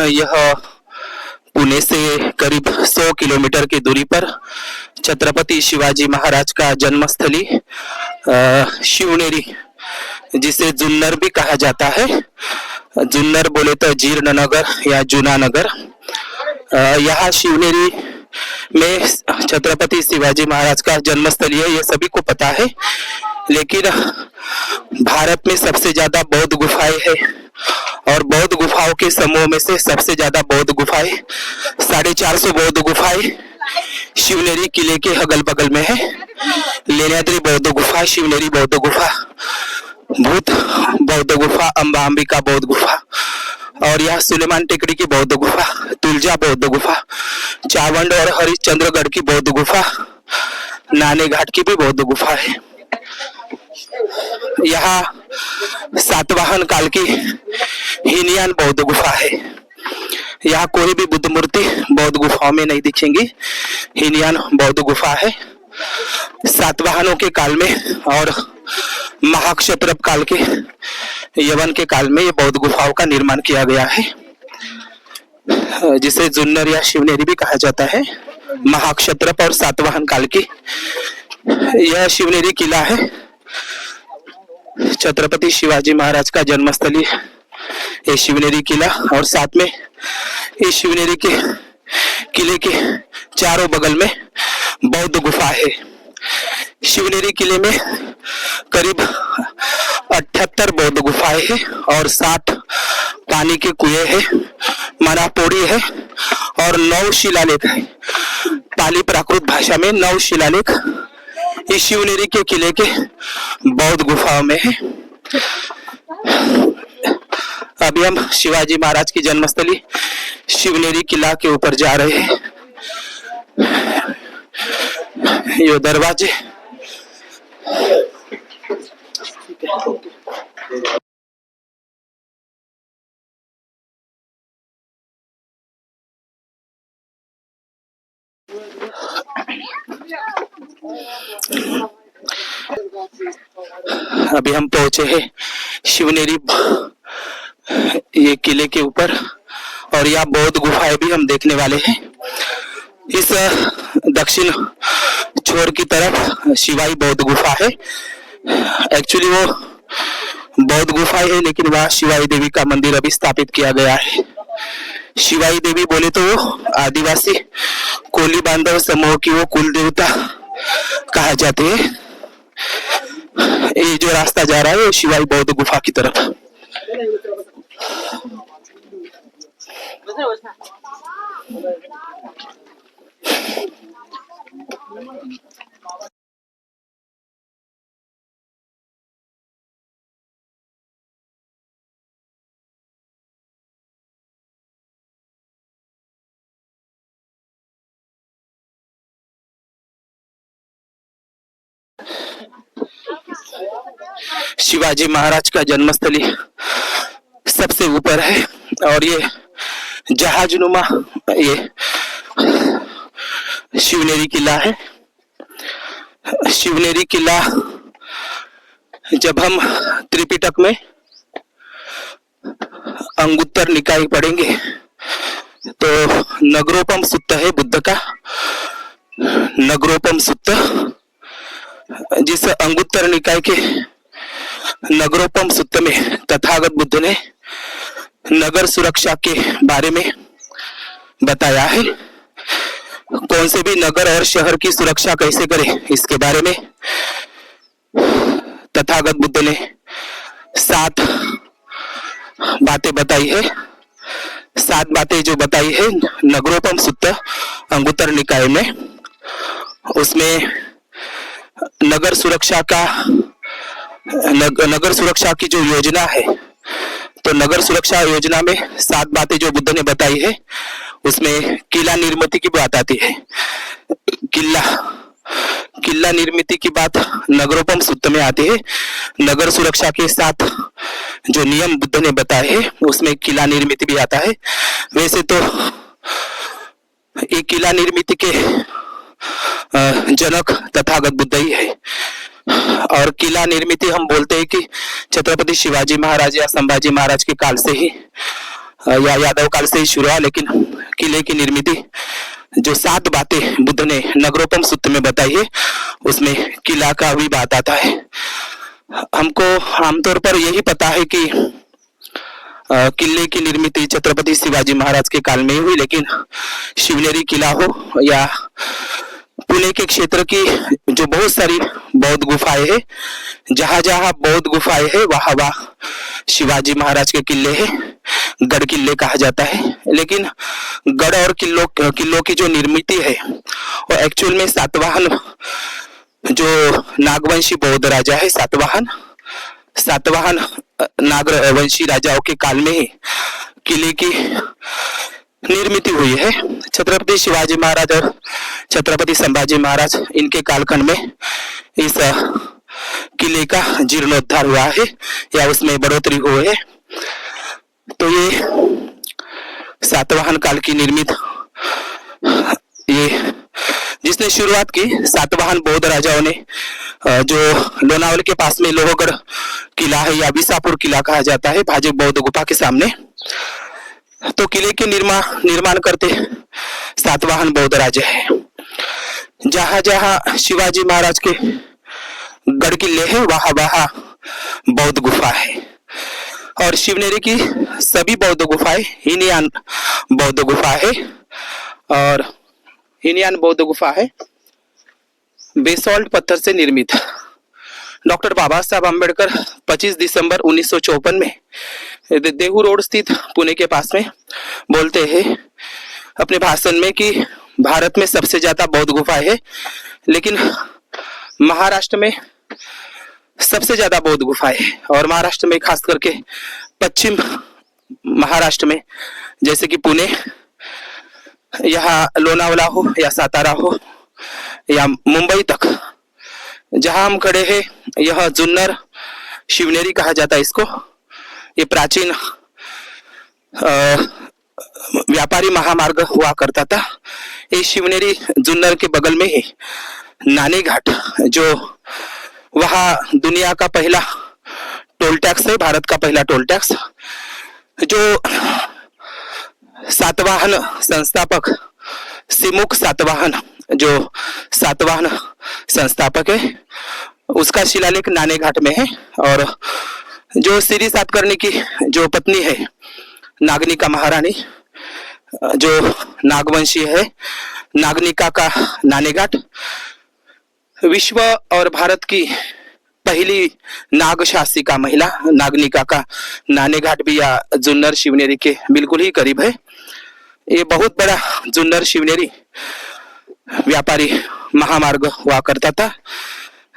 यह पुणे से करीब 100 किलोमीटर की दूरी पर छत्रपति शिवाजी महाराज का जन्मस्थली शिवनेरी, जिसे जुन्नर भी कहा जाता है। जुन्नर बोले तो जीर्ण नगर या जूना नगर। यहाँ शिवनेरी में छत्रपति शिवाजी महाराज का जन्मस्थली है, ये सभी को पता है। लेकिन भारत में सबसे ज्यादा बौद्ध गुफाएं है और बौद्ध गुफाओं के समूह में से सबसे ज्यादा बौद्ध गुफाएं 450 बौद्ध गुफाएं शिवनेरी किले के अगल बगल में है। लेण्याद्री बौद्ध गुफा, शिवनेरी बौद्ध गुफा, भूत बौद्ध गुफा, अंबा अंबिका बौद्ध गुफा, और यह सुलेमान टेकड़ी की बौद्ध गुफा, तुलजा बौद्ध गुफा, चावंड और हरिश्चंद्रगढ़ की बौद्ध गुफा, नाने घाट की भी बौद्ध गुफा है। यहाँ सातवाहन काल की हीनयान बौद्ध गुफा है। यहाँ कोई भी बुद्ध मूर्ति बौद्ध गुफाओं में नहीं दिखेंगी। हीनयान बौद्ध गुफा है। सातवाहनों के काल में और महाक्षत्रप काल के, यवन के काल में ये बौद्ध गुफाओं का निर्माण किया गया है, जिसे जुन्नर या शिवनेरी भी कहा जाता है। महाक्षत्रप और सातवाहन काल की यह शिवनेरी किला है। छत्रपति शिवाजी महाराज का जन्मस्थली ये शिवनेरी किला, और साथ में इस शिवनेरी के किले के चारों बगल में बौद्ध गुफा है। शिवनेरी किले में करीब 78 बौद्ध गुफाएं हैं और 60 पानी के कुएं हैं, मनापोड़ी है और 9 शिलालेख है। पाली प्राकृत भाषा में 9 शिलालेख इस शिवनेरी के किले के बौद्ध गुफाओं में है। अभी हम शिवाजी महाराज की जन्मस्थली शिवनेरी किला के ऊपर जा रहे हैं। ये दरवाजे अभी हम पहुंचे हैं शिवनेरी ये किले के ऊपर, और यहाँ बौद्ध गुफाएं भी हम देखने वाले हैं। इस दक्षिण छोर की तरफ शिवाई बौद्ध गुफा है। एक्चुअली वो बौद्ध गुफा है, लेकिन वहाँ शिवाई देवी का मंदिर अभी स्थापित किया गया है। शिवाई देवी बोले तो वो आदिवासी कोली बांधव समूह की वो कुल देवता कहा जाते हैं। ये जो रास्ता जा रहा है वो शिवाई बौद्ध गुफा की तरफ। शिवाजी महाराज का जन्मस्थली सबसे ऊपर है और ये जहाजनुमा ये शिवनेरी किला है। शिवनेरी किला जब हम त्रिपिटक में अंगुत्तर निकाय पढ़ेंगे तो नगरोपम सुत्त है बुद्ध का, नगरोपम सुत्त, जिस अंगुत्तर निकाय के नगरोपम सुत्त में तथागत बुद्ध ने नगर सुरक्षा के बारे में बताया है। कौन से भी नगर और शहर की सुरक्षा कैसे करें, इसके बारे में तथागत बुद्ध ने 7 बातें बताई है। 7 बातें जो बताई है नगरोपम सुत्त अंगुत्तर निकाय में, उसमें नगर सुरक्षा की जो योजना है, तो नगर सुरक्षा योजना में 7 बातें जो बुद्ध ने बताई है, उसमें किला निर्मिति की बात आती है। किला निर्मिति की बात नगरोपम सुत्त में आती है। नगर सुरक्षा के 7 जो नियम बुद्ध ने बताए हैं उसमें किला निर्मिति भी आता है। वैसे तो ये किला निर्मिति के जनक तथागत बुद्ध ही है, और किला निर्मिति हम बोलते हैं कि छत्रपति शिवाजी महाराज या संभाजी महाराज के काल से ही या यादव काल से ही शुरू हुआ, लेकिन किले की निर्मित जो 7 बातें बुद्ध ने नगरोपम सूत्र में बताई है उसमें किला का भी बात आता है। हमको आमतौर पर यही पता है कि किले की निर्मित छत्रपति शिवाजी महाराज के काल में ही हुई, लेकिन शिवनेरी किला हो या पुणे के क्षेत्र की जो बहुत सारी बौद्ध गुफाएं हैं, जहां जहां बौद्ध गुफाएं हैं वहां वहां शिवाजी महाराज के किले हैं, गढ़ किले कहा जाता है। लेकिन गढ़ और किलों की जो निर्मित है वो एक्चुअल में सातवाहन जो नागवंशी बौद्ध राजा है, सातवाहन नागवंशी राजाओं के काल में ही किले की निर्मित हुई है। छत्रपति शिवाजी महाराज और छत्रपति संभाजी महाराज इनके कालखंड में इस किले का जीर्णोद्धार हुआ है या उसमें बढ़ोतरी हुई है। तो ये सातवाहन काल की निर्मित, ये जिसने शुरुआत की सातवाहन बौद्ध राजाओं ने, जो लोनावल के पास में लोहगढ़ किला है या विसापुर किला कहा जाता है, भाजपा बौद्ध गुफा के सामने। तो किले के निर्माण करते सातवाहन बौद्ध राजा है। जहां जहां शिवाजी महाराज के गढ़ किले है वहां वहां बौद्ध गुफा है। और शिवनेरी की सभी बौद्ध गुफाएं हीनयान बौद्ध गुफा है, और हीनयान बौद्ध गुफा है बेसॉल्ट पत्थर से निर्मित। डॉक्टर बाबा साहब अम्बेडकर 25 दिसंबर 1954 में देहू रोड स्थित पुणे के पास में बोलते हैं अपने भाषण में कि भारत में सबसे ज्यादा बौद्ध गुफाएं है, लेकिन महाराष्ट्र में सबसे ज्यादा बौद्ध गुफाएं है। और महाराष्ट्र में खास करके पश्चिम महाराष्ट्र में, जैसे कि पुणे, यहाँ लोनावला हो या सातारा हो या मुंबई तक, जहां हम खड़े हैं यह जुन्नर शिवनेरी कहा जाता है इसको। ये प्राचीन व्यापारी महामार्ग हुआ करता था। ये शिवनेरी जुन्नर के बगल में ही नानी घाट, जो वहां दुनिया का पहला टोल टैक्स है, भारत का पहला टोल टैक्स, जो सातवाहन संस्थापक सिमुख सातवाहन, जो सातवाहन संस्थापक है, उसका शिलालेख नाने घाट में है। और जो श्री सातकर्णी की जो पत्नी है नागनिका महारानी, जो नागवंशी है, नागनिका का नाने घाट विश्व और भारत की पहली नाग शासिका महिला नागनिका का नाने घाट भी या जुन्नर शिवनेरी के बिल्कुल ही करीब है। ये बहुत बड़ा जुन्नर शिवनेरी व्यापारी महामार्ग हुआ करता था।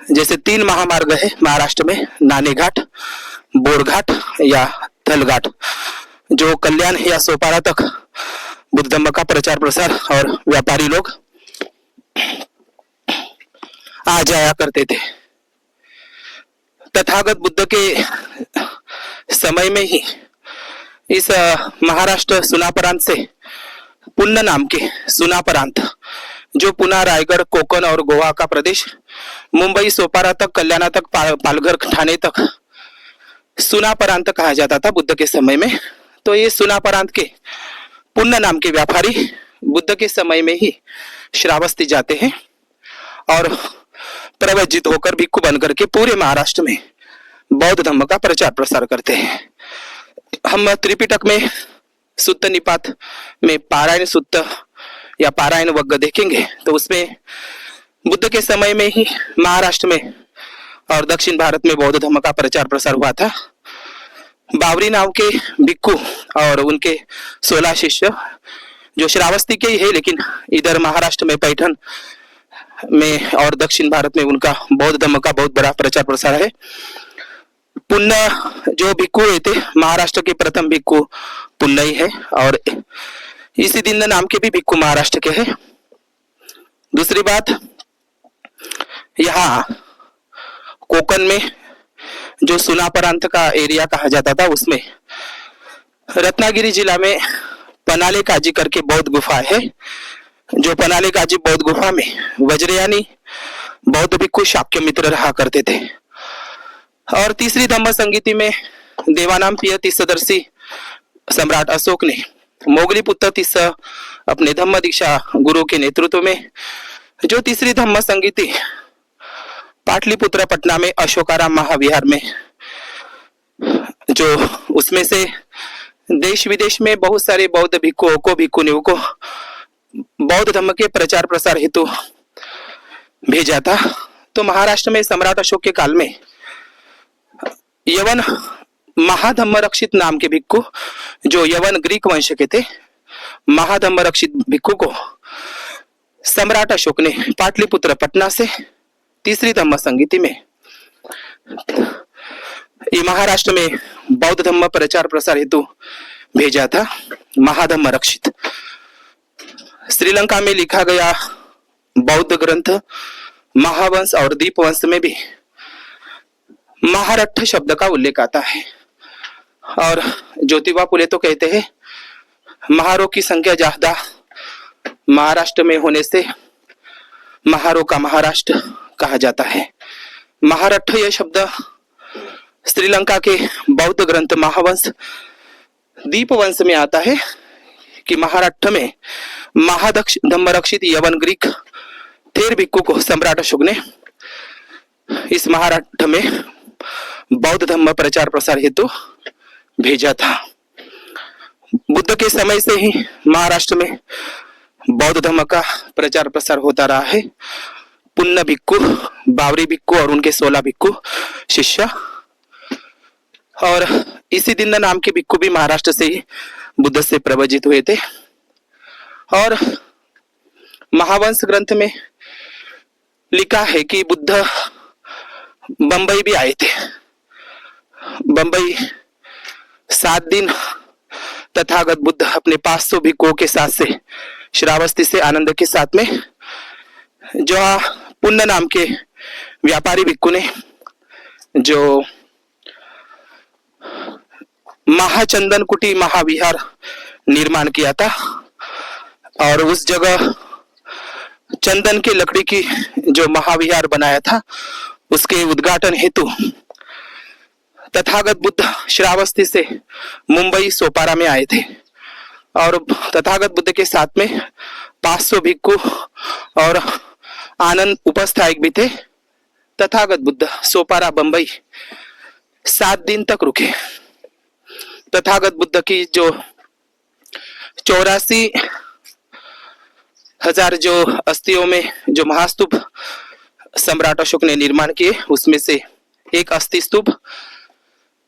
जैसे 3 महामार्ग है महाराष्ट्र में, नाने घाट, बोर घाट या थल घाट, जो कल्याण या सोपारा तक बुद्ध धम्म का प्रचार प्रसार और व्यापारी लोग आ जाया करते थे। तथागत बुद्ध के समय में ही इस महाराष्ट्र सुनापरांत से पुन्न नाम के सुनापरांत, जो पुणे, रायगढ़, कोकण और गोवा का प्रदेश, मुंबई, सोपारा तक, कल्याणा तक, पालघर, ठाणे तक सुनापरांत कहा जाता था बुद्ध के समय में। तो ये सुनापरांत के पुण्य नाम के व्यापारी बुद्ध के समय में ही श्रावस्ती जाते हैं और प्रवजित होकर भिक्खु बनकर के पूरे महाराष्ट्र में बौद्ध धर्म का प्रचार प्रसार करते हैं। हम त्रिपिटक में सुत्त निपात में पारायण सुत्त या पारायण वग्ग देखेंगे तो उसमें बुद्ध के समय में ही महाराष्ट्र में और दक्षिण भारत में बौद्ध धर्म का प्रचार प्रसार हुआ था। बावरी नाव के भिक्खु और उनके 16 शिष्य जो श्रावस्ती के ही है, लेकिन इधर महाराष्ट्र में पैठण में और दक्षिण भारत में उनका बौद्ध धर्म का बहुत बड़ा प्रचार प्रसार है। पुण्य जो भिक्खु हुए थे, महाराष्ट्र के प्रथम भिक्खु पुण्य ही है और इसी दिन नाम के भी भिक्खु महाराष्ट्र के हैं। दूसरी बात, यहाँ कोकण में जो सुनापरांत का एरिया कहा जाता था, उसमें रत्नागिरी जिला में पनाले काजी करके बौद्ध गुफा है। जो पनाले काजी बौद्ध गुफा में वज्रयानी बौद्ध भिक्खु शाक्य मित्र रहा करते थे। और तीसरी धम्म संगीति में देवानाम पियति सदर्शी सम्राट अशोक ने मोगलीपुत्र तीस अपने धम्म दीक्षा गुरु के नेतृत्व में जो तीसरी धम्म संगीति पाटलिपुत्र पटना में अशोकाराम महाविहार में, जो उसमें से देश विदेश में बहुत सारे बौद्ध भिक्षुओं को भिक्षुनियों को बौद्ध धर्म के प्रचार प्रसार हेतु भेजा था। तो महाराष्ट्र में सम्राट अशोक के काल में यवन महाधम्म रक्षित नाम के भिक्षु, जो यवन ग्रीक वंश के थे, महाधम्म रक्षित भिक्षु को सम्राट अशोक ने पाटलिपुत्र पटना से तीसरी धम्म संगीति में ये महाराष्ट्र में बौद्ध धर्म प्रचार प्रसार हेतु भेजा था। महाधम्म रक्षित श्रीलंका में लिखा गया बौद्ध ग्रंथ महावंश और दीपवंश में भी महारठ शब्द का उल्लेख आता है। और ज्योतिबा फुले तो कहते हैं महारों की संख्या ज्यादा महाराष्ट्र में होने से महारों का महाराष्ट्र कहा जाता है। महारठ यह शब्द श्रीलंका के बौद्ध ग्रंथ महावंश दीपवंश में आता है कि महाराष्ट्र में महादक्ष धम्मरक्षित यवन ग्रीक थेर भिक्षु को सम्राट अशोक ने इस महाराष्ट्र में बौद्ध धर्म प्रचार प्रसार हेतु भेजा था। बुद्ध के समय से ही महाराष्ट्र में बौद्ध धर्म का प्रचार प्रसार होता रहा है। पुन्न भिक्षु, बावरी भिक्षु और उनके 16 भिक्षु शिष्य और इसी दिन नाम के भिक्षु भी महाराष्ट्र से ही बुद्ध से प्रवचित हुए थे। और महावंश ग्रंथ में लिखा है कि बुद्ध बंबई भी आए थे। बंबई 7 दिन तथागत बुद्ध अपने 500 भिक्षुओं के साथ से श्रावस्ती से आनंद के साथ में, जो पुण्य नाम के व्यापारी भिक्षु ने जो महाचंदन कुटी महाविहार निर्माण किया था और उस जगह चंदन की लकड़ी की जो महाविहार बनाया था उसके उद्घाटन हेतु तथागत बुद्ध श्रावस्ती से मुंबई सोपारा में आए थे। और तथागत बुद्ध के साथ में 500 भिक्षु और आनंद उपस्थायक भी थे। तथागत बुद्ध सोपारा बंबई 7 दिन तक रुके। तथागत बुद्ध की जो 84,000 जो अस्थियों में जो महास्तूप सम्राट अशोक ने निर्माण किए, उसमें से एक अस्थि स्तूप,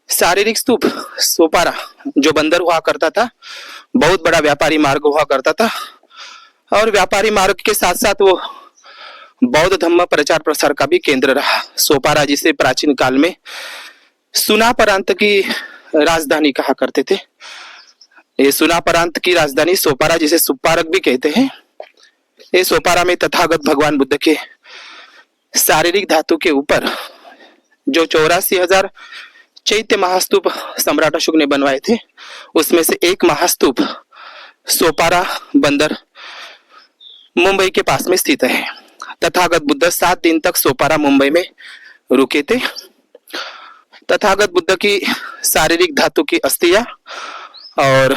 शारीरिक स्तूप सोपारा जो बंदर हुआ करता था, बहुत बड़ा व्यापारी मार्ग हुआ करता था और व्यापारी मार्ग के साथ साथ वो बौद्ध धर्म प्रचार प्रसार का भी केंद्र रहा। सोपारा जिसे प्राचीन काल में सुना प्रांत की राजधानी कहा करते थे। ये सुना प्रांत की राजधानी सोपारा जिसे सुपारक भी कहते हैं। ये सोपारा में तथागत भगवान बुद्ध के शारीरिक धातु के ऊपर जो 84,000 चैत्य महास्तूप सम्राट अशोक ने बनवाए थे, उसमें से एक महास्तूप सोपारा बंदर मुंबई के पास में स्थित है। तथागत बुद्ध 7 दिन तक सोपारा मुंबई में रुके थे। तथागत बुद्ध की शारीरिक धातु की अस्थियां और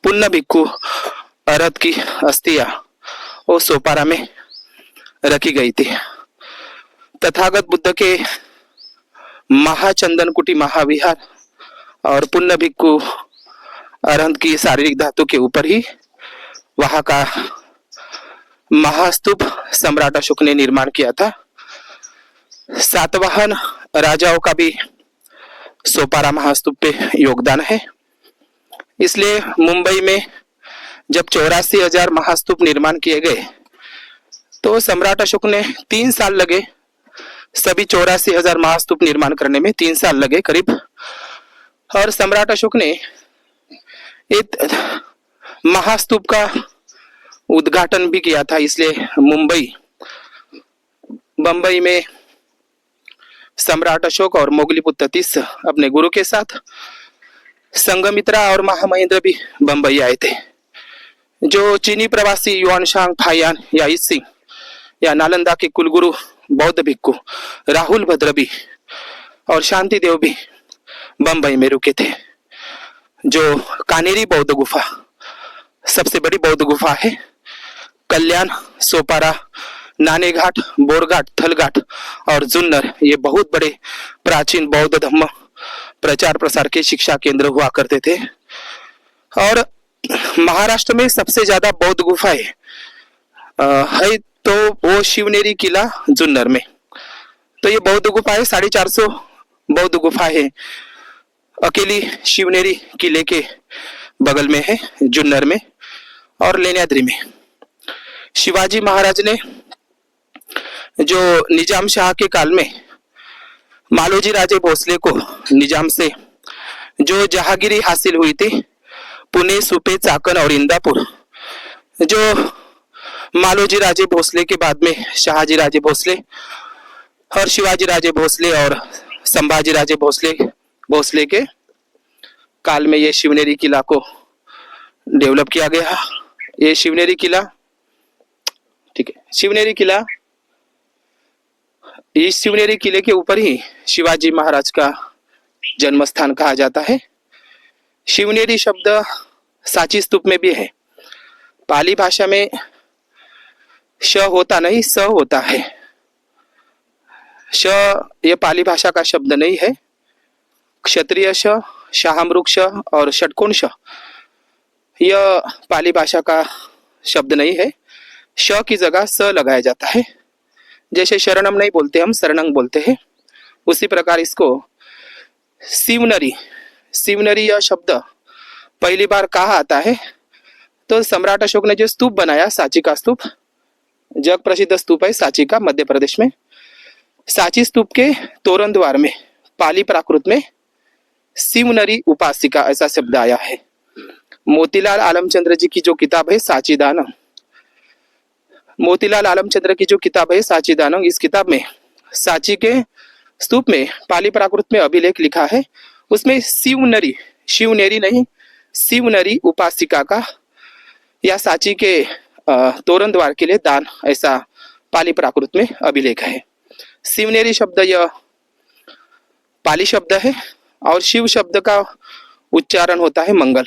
पुण्य भिक्षु अरहत की अस्थियां वो सोपारा में रखी गई थी। तथागत बुद्ध के महाचंदन कुटी महाविहार और पुण्य भिक्षु अरहत की शारीरिक धातु के ऊपर ही वहां का महास्तूप सम्राट अशोक ने निर्माण किया था। सातवाहन राजाओं का भी सोपारा महास्तूप पे योगदान है। इसलिए मुंबई में जब 84,000 महास्तूप निर्माण किए गए तो सम्राट अशोक ने 3 साल लगे। सभी 84,000 महास्तूप निर्माण करने में 3 साल लगे करीब। और सम्राट अशोक ने एक महास्तूप का उद्घाटन भी किया था। इसलिए बंबई में सम्राट अशोक और मोगलीपुत्र तीस अपने गुरु के साथ, संघमित्रा और महामहेंद्र भी बंबई आए थे। जो चीनी प्रवासी युआनशांग फायान या इसिंग या नालंदा के कुलगुरु बौद्ध भिक्षु राहुल भद्र भी और शांति देव भी बंबई में रुके थे। जो कानेरी बौद्ध गुफा सबसे बड़ी बौद्ध गुफा है। कल्याण, सोपारा, नानेघाट, बोरघाट, थलघाट और जुन्नर ये बहुत बड़े प्राचीन बौद्ध धर्म प्रचार प्रसार के शिक्षा केंद्र हुआ करते थे। और महाराष्ट्र में सबसे ज्यादा बौद्ध गुफाएं है तो वो शिवनेरी किला जुन्नर में। तो ये बौद्ध गुफाएं 450 बौद्ध गुफाएं है, अकेली शिवनेरी किले के बगल में है, जुन्नर में और लेण्याद्री में। शिवाजी महाराज ने जो निजाम शाह के काल में मालोजी राजे भोसले को निजाम से जो जहांगीरी हासिल हुई थी, पुणे, सुपे, चाकन और इंदापुर, जो मालोजी राजे भोसले के बाद में शाहजी राजे भोसले और शिवाजी राजे भोसले और संभाजी राजे भोसले के काल में ये शिवनेरी किला को डेवलप किया गया। ये शिवनेरी किला, ठीक है, शिवनेरी किला, इस शिवनेरी किले के ऊपर ही शिवाजी महाराज का जन्म स्थान कहा जाता है। शिवनेरी शब्द सांची स्तूप में भी है। पाली भाषा में श होता नहीं, स होता है। श ये पाली भाषा का शब्द नहीं है। क्षत्रिय श, शाहमृग श और षटकोण श यह पाली भाषा का शब्द नहीं है। श की जगह स लगाया जाता है। जैसे शरणम नहीं बोलते हम, शरणंग बोलते हैं, उसी प्रकार इसको शिवनरी यह शब्द पहली बार कहा आता है तो सम्राट अशोक ने जो स्तूप बनाया, सांची का स्तूप, जग प्रसिद्ध स्तूप है सांची का, मध्य प्रदेश में। सांची स्तूप के तोरण द्वार में पाली प्राकृत में शिवनरी उपासिका ऐसा शब्द आया है। मोतीलाल आलमचंद्र जी की जो किताब है सांची दानम, मोतीलाल आलमचंद्र की जो किताब है सांची दानम, इस किताब में सांची के स्तूप में पाली प्राकृत में अभिलेख लिखा है। उसमें शिवनेरी नहीं, शिवनरी उपासिका का या सांची के तोरण द्वार के लिए दान, ऐसा पाली प्राकृत में अभिलेख है। शिवनेरी शब्द यह पाली शब्द है और शिव शब्द का उच्चारण होता है मंगल।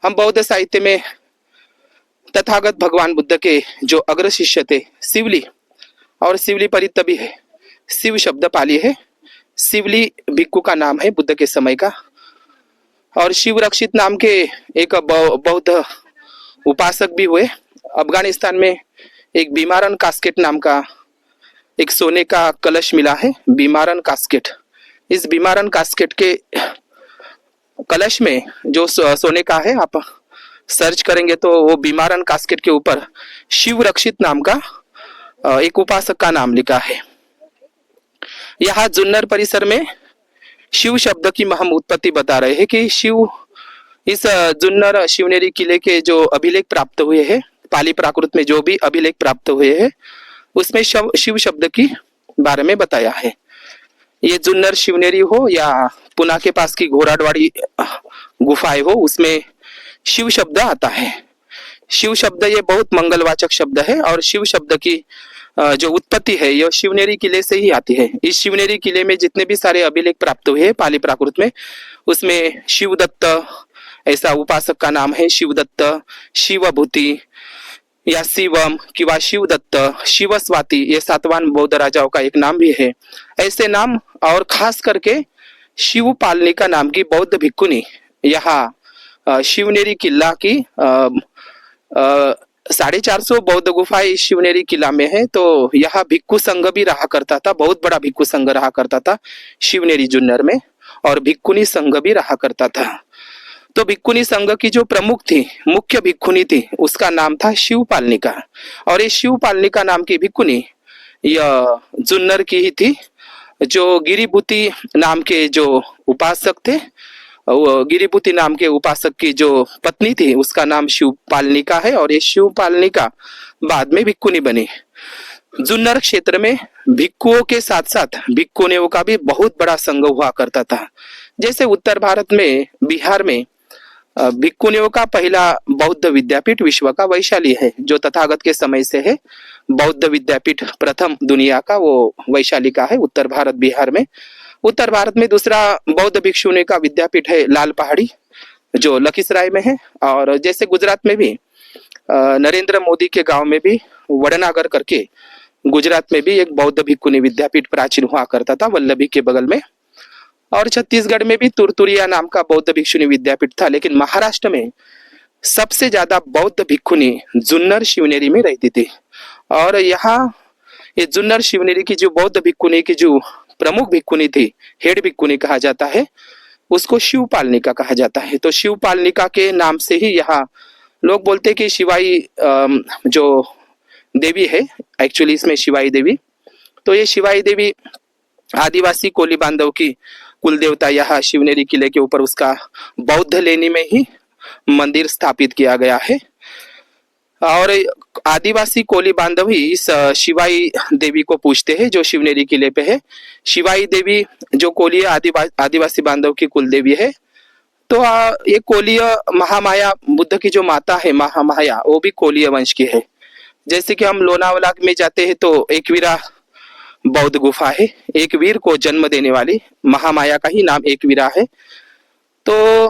हम बौद्ध साहित्य में तथागत भगवान बुद्ध के जो अग्र शिष्य थे शिवली, और शिवली परित भी है, शिव शब्द पाली है। शिवली भिक्खु का नाम है बुद्ध के समय का। और शिव रक्षित नाम के एक बौद्ध उपासक भी हुए। अफगानिस्तान में एक बीमारन कास्केट नाम का एक सोने का कलश मिला है, बीमारन कास्केट। इस बीमारन कास्केट के कलश में जो सोने का है, आप सर्च करेंगे तो वो बीमारन कास्केट के ऊपर शिव रक्षित नाम का एक उपासक का नाम लिखा है। यहाँ जुन्नर परिसर में शिव शब्द की हम उत्पत्ति बता रहे हैं कि शिव, इस जुन्नर शिवनेरी किले के जो अभिलेख प्राप्त हुए हैं, पाली प्राकृत में जो भी अभिलेख प्राप्त हुए हैं, उसमें शिव शब्द की बारे में बताया है। ये जुन्नर शिवनेरी हो या पुणे के पास की घोराडवाड़ी गुफाएं हो, उसमें शिव शब्द आता है। शिव शब्द ये बहुत मंगलवाचक शब्द है और शिव शब्द की जो उत्पत्ति है यह शिवनेरी किले से ही आती है। इस शिवनेरी किले में जितने भी सारे अभिलेख प्राप्त हुए हैं पाली प्राकृत में, उसमें शिवदत्त ऐसा उपासक का नाम है, शिवदत्त, शिवभूति या शिवम किंवा शिवदत्त, शिवस्वाति, ये सातवान बौद्ध राजाओं का एक नाम भी है। ऐसे नाम और खास करके शिवपालनिका नाम की बौद्ध भिक्खुनी यहाँ शिवनेरी किला की 450 बौद्ध गुफाएं इस शिवनेरी किला में है। तो यहाँ भिक्खु संघ भी रहा करता था, बहुत बड़ा भिक्खु संघ रहा करता था शिवनेरी जुन्नर में, और भिक्खुनी संघ भी रहा करता था। तो भिक्खुनी संघ की जो प्रमुख थी, मुख्य भिक्खुनी थी, उसका नाम था शिवपालनिका। और ये शिवपालनिका नाम की भिक्खुनी यह जुन्नर की ही थी। जो गिरिभूति नाम के जो उपासक थे, वो गिरिभूति नाम के उपासक की जो पत्नी थी, उसका नाम शिवपालनिका है, और ये शिवपालनिका बाद में भिक्खुनी बनी। जुन्नर क्षेत्र में भिक्खुओं के साथ साथ भिक्खुनियों का भी बहुत बड़ा संघ हुआ करता था। जैसे उत्तर भारत में, बिहार में भिक्खुनियों का पहला बौद्ध विद्यापीठ विश्व का वैशाली है, जो तथागत के समय से है। बौद्ध विद्यापीठ प्रथम दुनिया का वो वैशाली का है, उत्तर भारत बिहार में। उत्तर भारत में दूसरा बौद्ध भिक्षुनी का विद्यापीठ है लाल पहाड़ी, जो लखीसराय में है, और जैसे गुजरात में भी नरेंद्र मोदी के गांव में भी वडनगर करके गुजरात में भी एक बौद्ध भिक्खुनी विद्यापीठ प्राचीन हुआ करता था वल्लभी के बगल में। और छत्तीसगढ़ में भी तुरतुरिया नाम का बौद्ध भिक्षुनी विद्यापीठ था। लेकिन महाराष्ट्र में सबसे ज्यादा बौद्ध भिक्खुनी जुन्नर शिवनेरी में रहती थी। और यहाँ ये जुन्नर शिवनेरी की जो बौद्ध भिक्खुनी की जो प्रमुख भिक्खुनी थी, हेड भिक्खुनी कहा जाता है, उसको शिवपालनिका कहा जाता है। तो शिवपालनिका के नाम से ही यहाँ लोग बोलते हैं कि शिवाई जो देवी है, एक्चुअली इसमें शिवाई देवी, तो ये शिवाई देवी आदिवासी कोली बांधव की कुल देवता यहाँ शिवनेरी किले के ऊपर उसका बौद्ध लेनी में ही मंदिर स्थापित किया गया है। और आदिवासी कोली बांधव ही इस शिवाई देवी को पूजते हैं जो शिवनेरी किले पे है। शिवाई देवी जो कोलीय आदिवासी बांधव की कुल देवी है। तो ये कोलीय महामाया बुद्ध की जो माता है महामाया, वो भी कोलीय वंश की है। जैसे कि हम लोनावला में जाते हैं तो एकवीरा बौद्ध गुफा है, एक वीर को जन्म देने वाली महामाया का ही नाम एकवीरा है। तो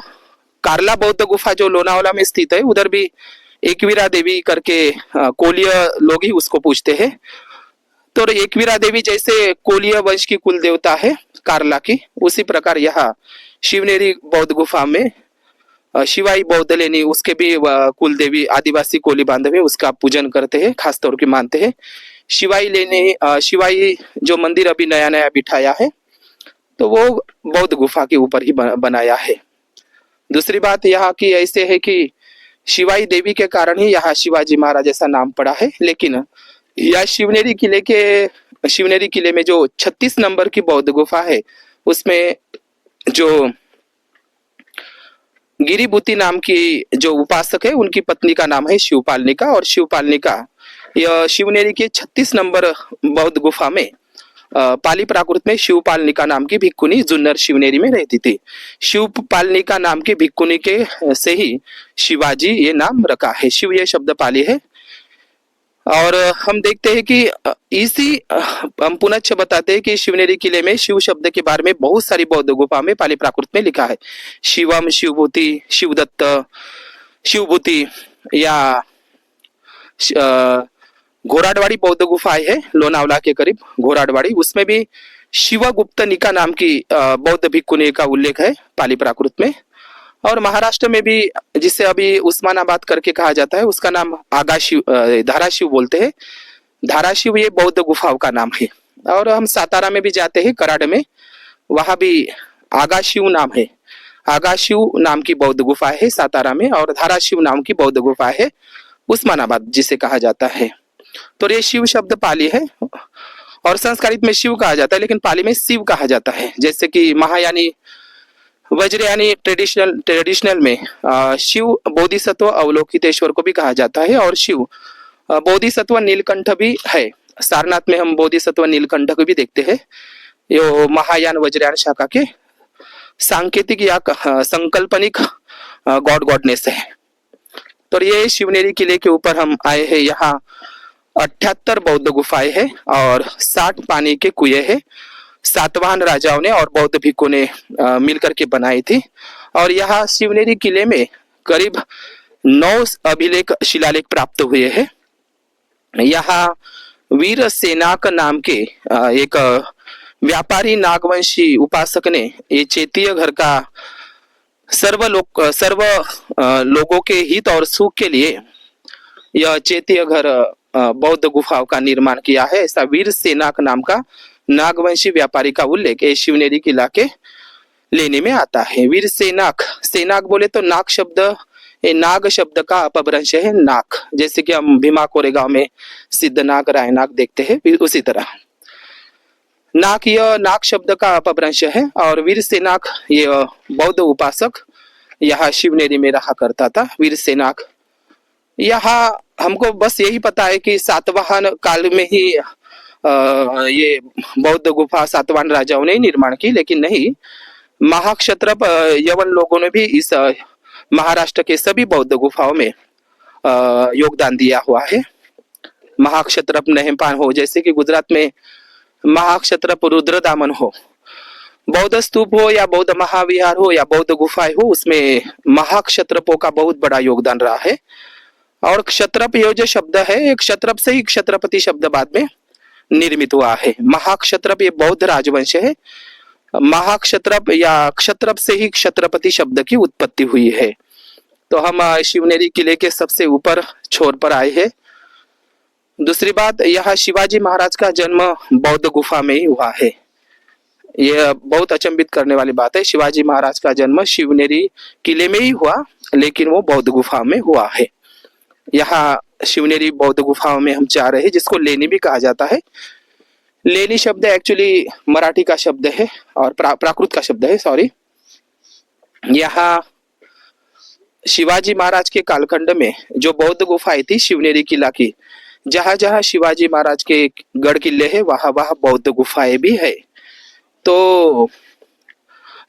कार्ला बौद्ध गुफा जो लोनावला में स्थित है, उधर भी एकवीरा देवी करके कोलीय लोग ही उसको पूछते हैं। तो एकवीरा देवी जैसे कोलीय वंश की कुल देवता है कार्ला की, उसी प्रकार यहाँ शिवनेरी बौद्ध गुफा में शिवाई बौद्ध लेनी उसके भी कुल देवी आदिवासी कोली बांधव है, उसका पूजन करते हैं, खास तौर के मानते हैं। शिवाई लेने शिवाई जो मंदिर अभी नया नया बिठाया है, तो वो बौद्ध गुफा के ऊपर ही बनाया है। दूसरी बात यहाँ की ऐसे है कि शिवाई देवी के कारण ही यहाँ शिवाजी महाराज ऐसा नाम पड़ा है। लेकिन यह शिवनेरी किले में जो 36 नंबर की बौद्ध गुफा है, उसमें जो गिरिभूति नाम की जो उपासक है, उनकी पत्नी का नाम है शिवपालनिका। और शिवपालनिका यह शिवनेरी के 36 नंबर बौद्ध गुफा में पाली प्राकृत में शिवपालनिका नाम की भिक्खुनी जुन्नर शिवनेरी में रहती थी। शिवपालनिका नाम की भिक्खुनी के से ही शिवाजी ये नाम रखा है। शिव ये शब्द पाली है। और हम देखते हैं कि इसी हम पुनः बताते हैं कि शिवनेरी किले में शिव शब्द के बारे में बहुत सारी बौद्ध गुफा में पाली प्राकृत में लिखा है। शिवम, शिवभूति, शिवदत्त, शिवभूति, या घोराडवाड़ी बौद्ध गुफाएं है लोनावला के करीब घोराडवाड़ी, उसमें भी शिवगुप्तनिका नाम की बौद्ध भिक्खुनी का उल्लेख है पाली प्राकृत में। और महाराष्ट्र में भी जिसे अभी उस्मानाबाद करके कहा जाता है, उसका नाम आगाशिव धाराशिव बोलते हैं। धाराशिव ये बौद्ध गुफाओं का नाम है। और हम सातारा में भी जाते हैं कराड़ में, वहां भी आगाशिव नाम है। आगाशिव नाम की बौद्ध गुफा है सातारा में, और धाराशिव नाम की बौद्ध गुफा है उस्मानाबाद जिसे कहा जाता है। तो ये शिव शब्द पाली है, और संस्कृत में शिव कहा जाता है, लेकिन पाली में शिव कहा जाता है। जैसे कि महायानी वज्रयानी ट्रेडिशनल में शिव बोधिसत्व अवलोकितेश्वर को भी कहा जाता है, और शिव बोधिसत्व नीलकंठ भी है। सारनाथ में हम बोधिसत्व नीलकंठ को भी देखते हैं। ये महायान वज्रयान शाखा के सांकेतिक या संकल्पनिक गॉड गॉडनेस है। तो ये शिवनेरी किले के ऊपर हम आए हैं। यहाँ 78 बौद्ध गुफाएं हैं और 60 पानी के कुएं हैं। सातवाहन राजाओं ने और बौद्ध भिक्खुओं ने मिलकर के बनाई थी। और यहाँ शिवनेरी किले में करीब 9 अभिलेख शिलालेख प्राप्त हुए हैं। यहाँ वीर सेनाक नाम के एक व्यापारी नागवंशी उपासक ने ये चैत्य घर का सर्व लोगों के हित और सुख के लिए यह चैत्य घर बौद्ध गुफाओं का निर्माण किया है। ऐसा वीर सेनाक नाम का नागवंशी व्यापारी का उल्लेख ये शिवनेरी किला के लेने में आता है। वीर सेनाक, सेनाक बोले तो नाग शब्द, ये नाग शब्द का अपभ्रंश है नाक। जैसे कि हम भीमा कोरेगांव में सिद्धनाग रायनाग देखते हैं, उसी तरह नाक यह नाग शब्द का अपभ्रंश है। और वीर सेनाक ये बौद्ध उपासक यहाँ शिवनेरी में रहा करता था। वीर सेनाक यहाँ हमको बस यही पता है कि सातवाहन काल में ही ये बौद्ध गुफा सातवाहन राजाओं ने निर्माण की, लेकिन नहीं, महाक्षत्रप यवन लोगों ने भी इस महाराष्ट्र के सभी बौद्ध गुफाओं में योगदान दिया हुआ है। महाक्षत्रप नहेपान हो, जैसे कि गुजरात में महाक्षत्रप रुद्रदामन हो, बौद्ध स्तूप हो या बौद्ध महाविहार हो या बौद्ध गुफाएं हो, उसमें महाक्षत्रपों का बहुत बड़ा योगदान रहा है। और क्षत्रप ये जो शब्द है, एक क्षत्रप से ही क्षत्रपति शब्द बाद में निर्मित हुआ है। महाक्षत्रप ये बौद्ध राजवंश है। महाक्षत्रप या क्षत्रप से ही क्षत्रपति शब्द की उत्पत्ति हुई है। तो हम शिवनेरी किले के सबसे ऊपर छोर पर आए हैं। दूसरी बात, यह शिवाजी महाराज का जन्म बौद्ध गुफा में ही हुआ है। यह बहुत अचंभित करने वाली बात है। शिवाजी महाराज का जन्म शिवनेरी किले में ही हुआ, लेकिन वो बौद्ध गुफा में हुआ है। यहाँ शिवनेरी बौद्ध गुफाओं में हम जा रहे हैं, जिसको लेनी भी कहा जाता है। लेनी शब्द एक्चुअली मराठी का शब्द है और प्राकृत का शब्द है, सॉरी। यहाँ शिवाजी महाराज के कालखंड में जो बौद्ध गुफाएं थी शिवनेरी किला की, जहां जहां शिवाजी महाराज के गढ़ किले हैं, वहां वहां बौद्ध गुफाएं भी है। तो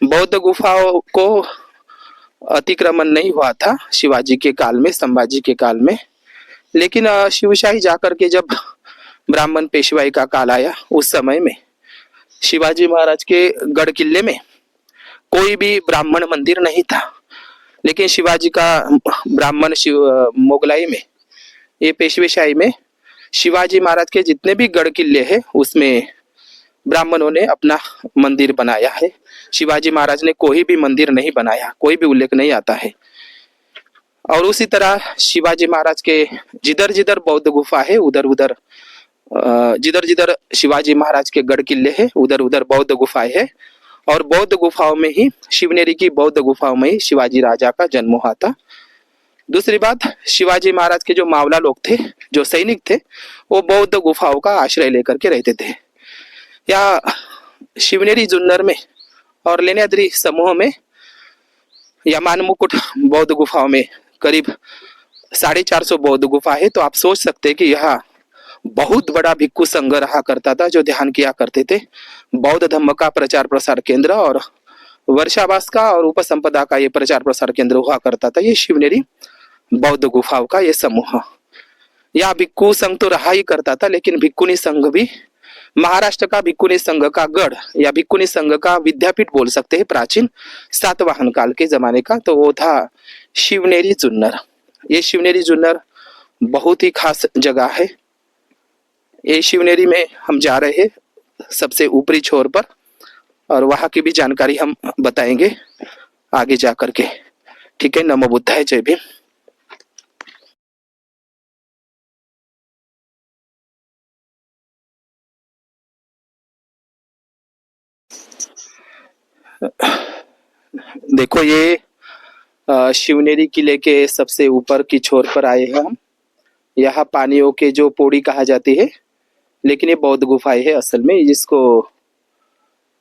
बौद्ध गुफाओं को अतिक्रमण नहीं हुआ था शिवाजी के काल में, संभाजी के काल में। लेकिन शिवशाही जाकर के जब ब्राह्मण पेशवाई का काल आया, उस समय में शिवाजी महाराज के गढ़ किले में कोई भी ब्राह्मण मंदिर नहीं था। लेकिन शिवाजी का ब्राह्मण मोगलाई में, ये पेशवेशाही में शिवाजी महाराज के जितने भी गढ़ किले हैं, उसमें ब्राह्मणों ने अपना मंदिर बनाया है। शिवाजी महाराज ने कोई भी मंदिर नहीं बनाया, कोई भी उल्लेख नहीं आता है। और उसी तरह शिवाजी महाराज के जिधर जिधर बौद्ध गुफा है, उधर उधर जिधर जिधर शिवाजी महाराज के गढ़ किले हैं, उधर उधर बौद्ध गुफाएं है। और बौद्ध गुफाओं में ही, शिवनेरी की बौद्ध गुफाओं में ही शिवाजी राजा का जन्म हुआ था। दूसरी बात, शिवाजी महाराज के जो मावला लोग थे, जो सैनिक थे, वो बौद्ध गुफाओं का आश्रय लेकर के रहते थे। या शिवनेरी जुन्नर में और लेण्याद्री समूह में या मानमुकुट बौद्ध गुफाओं में करीब 450 बौद्ध गुफा है। तो आप सोच सकते हैं कि यह बहुत बड़ा भिक्खु संघ रहा करता था, जो ध्यान किया करते थे। बौद्ध धर्म का प्रचार प्रसार केंद्र और वर्षावास का और उपसंपदा का ये प्रचार प्रसार केंद्र हुआ करता था, ये शिवनेरी बौद्ध गुफाओं का ये समूह। या भिक्खु संघ तो रहा ही करता था, लेकिन भिक्खुनी संघ भी, महाराष्ट्र का भिक्खुनी संघ का गढ़ या भिक्खुनी संघ का विद्यापीठ बोल सकते हैं प्राचीन सातवाहन काल के जमाने का, तो वो था शिवनेरी जुन्नर। ये शिवनेरी जुन्नर बहुत ही खास जगह है। ये शिवनेरी में हम जा रहे हैं सबसे ऊपरी छोर पर, और वहां की भी जानकारी हम बताएंगे आगे जा करके। ठीक है, नमो बुद्धाय, जय भीम। देखो, ये शिवनेरी किले के सबसे ऊपर की छोर पर आए हैं हम। यहाँ पानियों के जो पौड़ी कहा जाती है, लेकिन ये बौद्ध गुफाएं है असल में, जिसको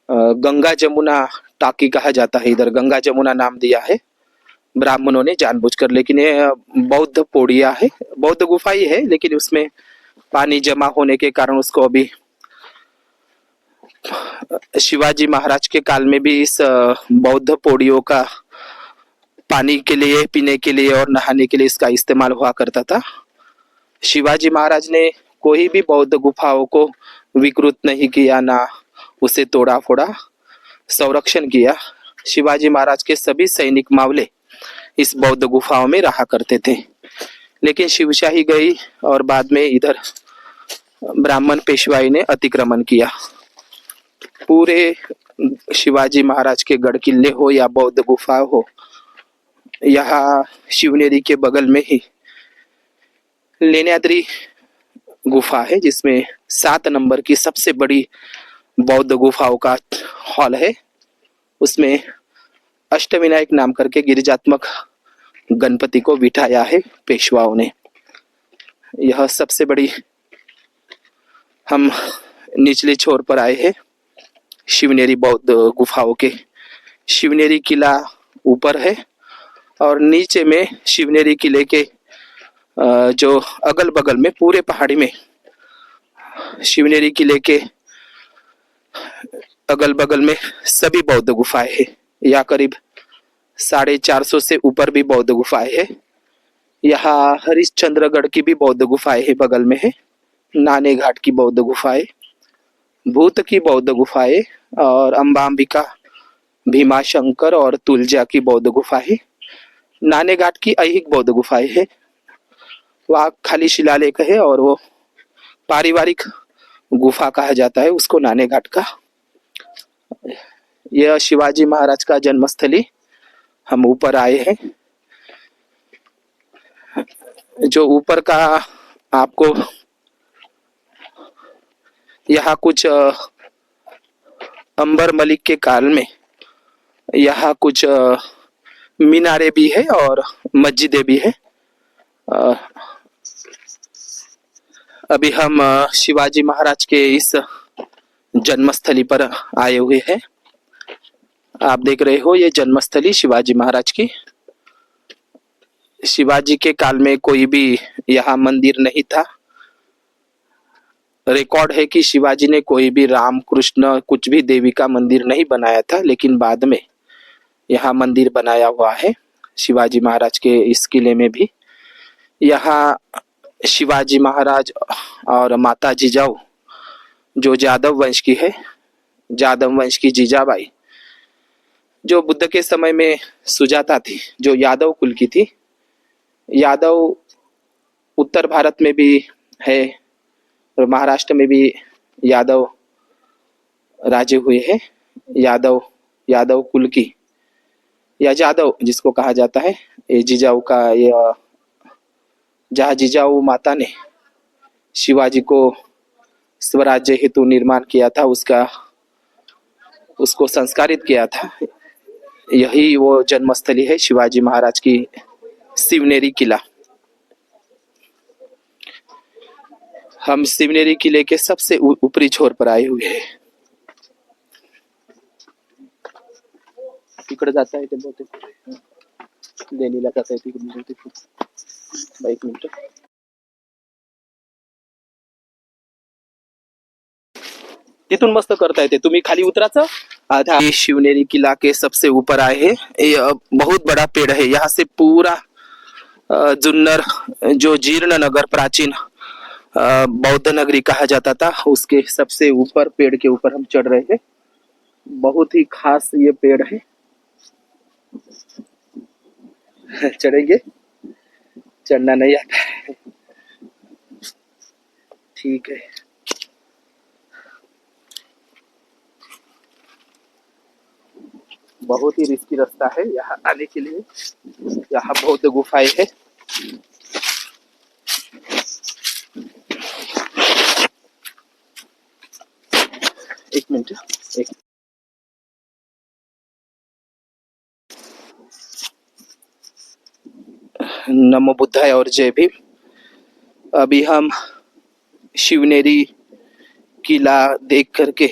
गंगा जमुना टाकी कहा जाता है। इधर गंगा जमुना नाम दिया है ब्राह्मणों ने जानबूझकर, लेकिन ये बौद्ध पौड़िया है, बौद्ध गुफाई है, लेकिन उसमें पानी जमा होने के कारण उसको अभी शिवाजी महाराज के काल में भी इस बौद्ध पौड़ियों का पानी के लिए, पीने के लिए और नहाने के लिए इसका इस्तेमाल हुआ करता था। शिवाजी महाराज ने कोई भी बौद्ध गुफाओं को विकृत नहीं किया, ना उसे तोड़ा फोड़ा, संरक्षण किया। शिवाजी महाराज के सभी सैनिक मावले इस बौद्ध गुफाओं में रहा करते थे। लेकिन शिवशाही गई और बाद में इधर ब्राह्मण पेशवाई ने अतिक्रमण किया। पूरे शिवाजी महाराज के गढ़ किले हो या बौद्ध गुफा हो, यहाँ शिवनेरी के बगल में ही लेण्याद्री गुफा है, जिसमें 7 नंबर की सबसे बड़ी बौद्ध गुफाओं का हॉल है। उसमें अष्टविनायक नाम करके गिरिजात्मक गणपति को बिठाया है पेशवाओं ने। यह सबसे बड़ी, हम निचले छोर पर आए हैं शिवनेरी बौद्ध गुफाओं के। शिवनेरी किला ऊपर है और नीचे में शिवनेरी किले के जो अगल बगल में पूरे पहाड़ी में शिवनेरी किले के अगल बगल में सभी बौद्ध गुफाएं हैं। या करीब 450 से ऊपर भी बौद्ध गुफाएं है। यहाँ हरिश्चंद्रगढ़ की भी बौद्ध गुफाएं है, बगल में है नाने घाट की बौद्ध गुफाएं। भूत की बौद्ध गुफाएं और अंबाम्बिका, भीमाशंकर और तुलजा की बौद्ध गुफाएं, नाने घाट की ऐहिक बौद्ध गुफाएं है। वहाँ खाली शिलालेख है और वो पारिवारिक गुफा कहा जाता है उसको, नाने घाट का। यह शिवाजी महाराज का जन्मस्थली। हम ऊपर आए हैं। जो ऊपर का आपको यहाँ कुछ अंबर मलिक के काल में यहाँ कुछ मीनारे भी है और मस्जिदें भी है। अभी हम शिवाजी महाराज के इस जन्मस्थली पर आए हुए हैं। आप देख रहे हो ये जन्मस्थली शिवाजी महाराज की। शिवाजी के काल में कोई भी यहाँ मंदिर नहीं था। रिकॉर्ड है कि शिवाजी ने कोई भी राम कृष्ण कुछ भी देवी का मंदिर नहीं बनाया था, लेकिन बाद में यहाँ मंदिर बनाया हुआ है शिवाजी महाराज के इस किले में भी। यहाँ शिवाजी महाराज और माता जिजाऊ जो यादव वंश की है, यादव वंश की जीजाबाई, जो बुद्ध के समय में सुजाता थी, जो यादव कुल की थी। यादव उत्तर भारत में भी है और महाराष्ट्र में भी यादव राजे हुए हैं। यादव कुल की या यादव जिसको कहा जाता है, ये जिजाऊ का, ये जहाँ जिजाऊ माता ने शिवाजी को स्वराज्य हेतु निर्माण किया था, उसको संस्कारित किया था, यही वो जन्मस्थली है शिवाजी महाराज की, शिवनेरी किला। हम शिवनेरी किले के सबसे ऊपरी छोर पर आए हुए हैं। तिकडे जाता है ते बहुतेक देणीला जाता है तिकडे बहुतेक। एक मिनिट। तिथून मस्त करता येते, तुम्ही खाली उतराचं। आधा शिवनेरी किला के सबसे ऊपर आए हैं। ये बहुत बड़ा पेड़ है। यहाँ से पूरा जुन्नर, जो जीर्ण नगर प्राचीन बौद्ध नगरी कहा जाता था, उसके सबसे ऊपर पेड़ के ऊपर हम चढ़ रहे हैं। बहुत ही खास ये पेड़ है। चढ़ेंगे, चढ़ना नहीं आता है। ठीक है। बहुत ही रिस्की रास्ता है यहाँ आने के लिए। यहाँ बौद्ध गुफाएं है। एक मिनट। नमो बुद्धाय और जय भीम। अभी हम शिवनेरी किला देख करके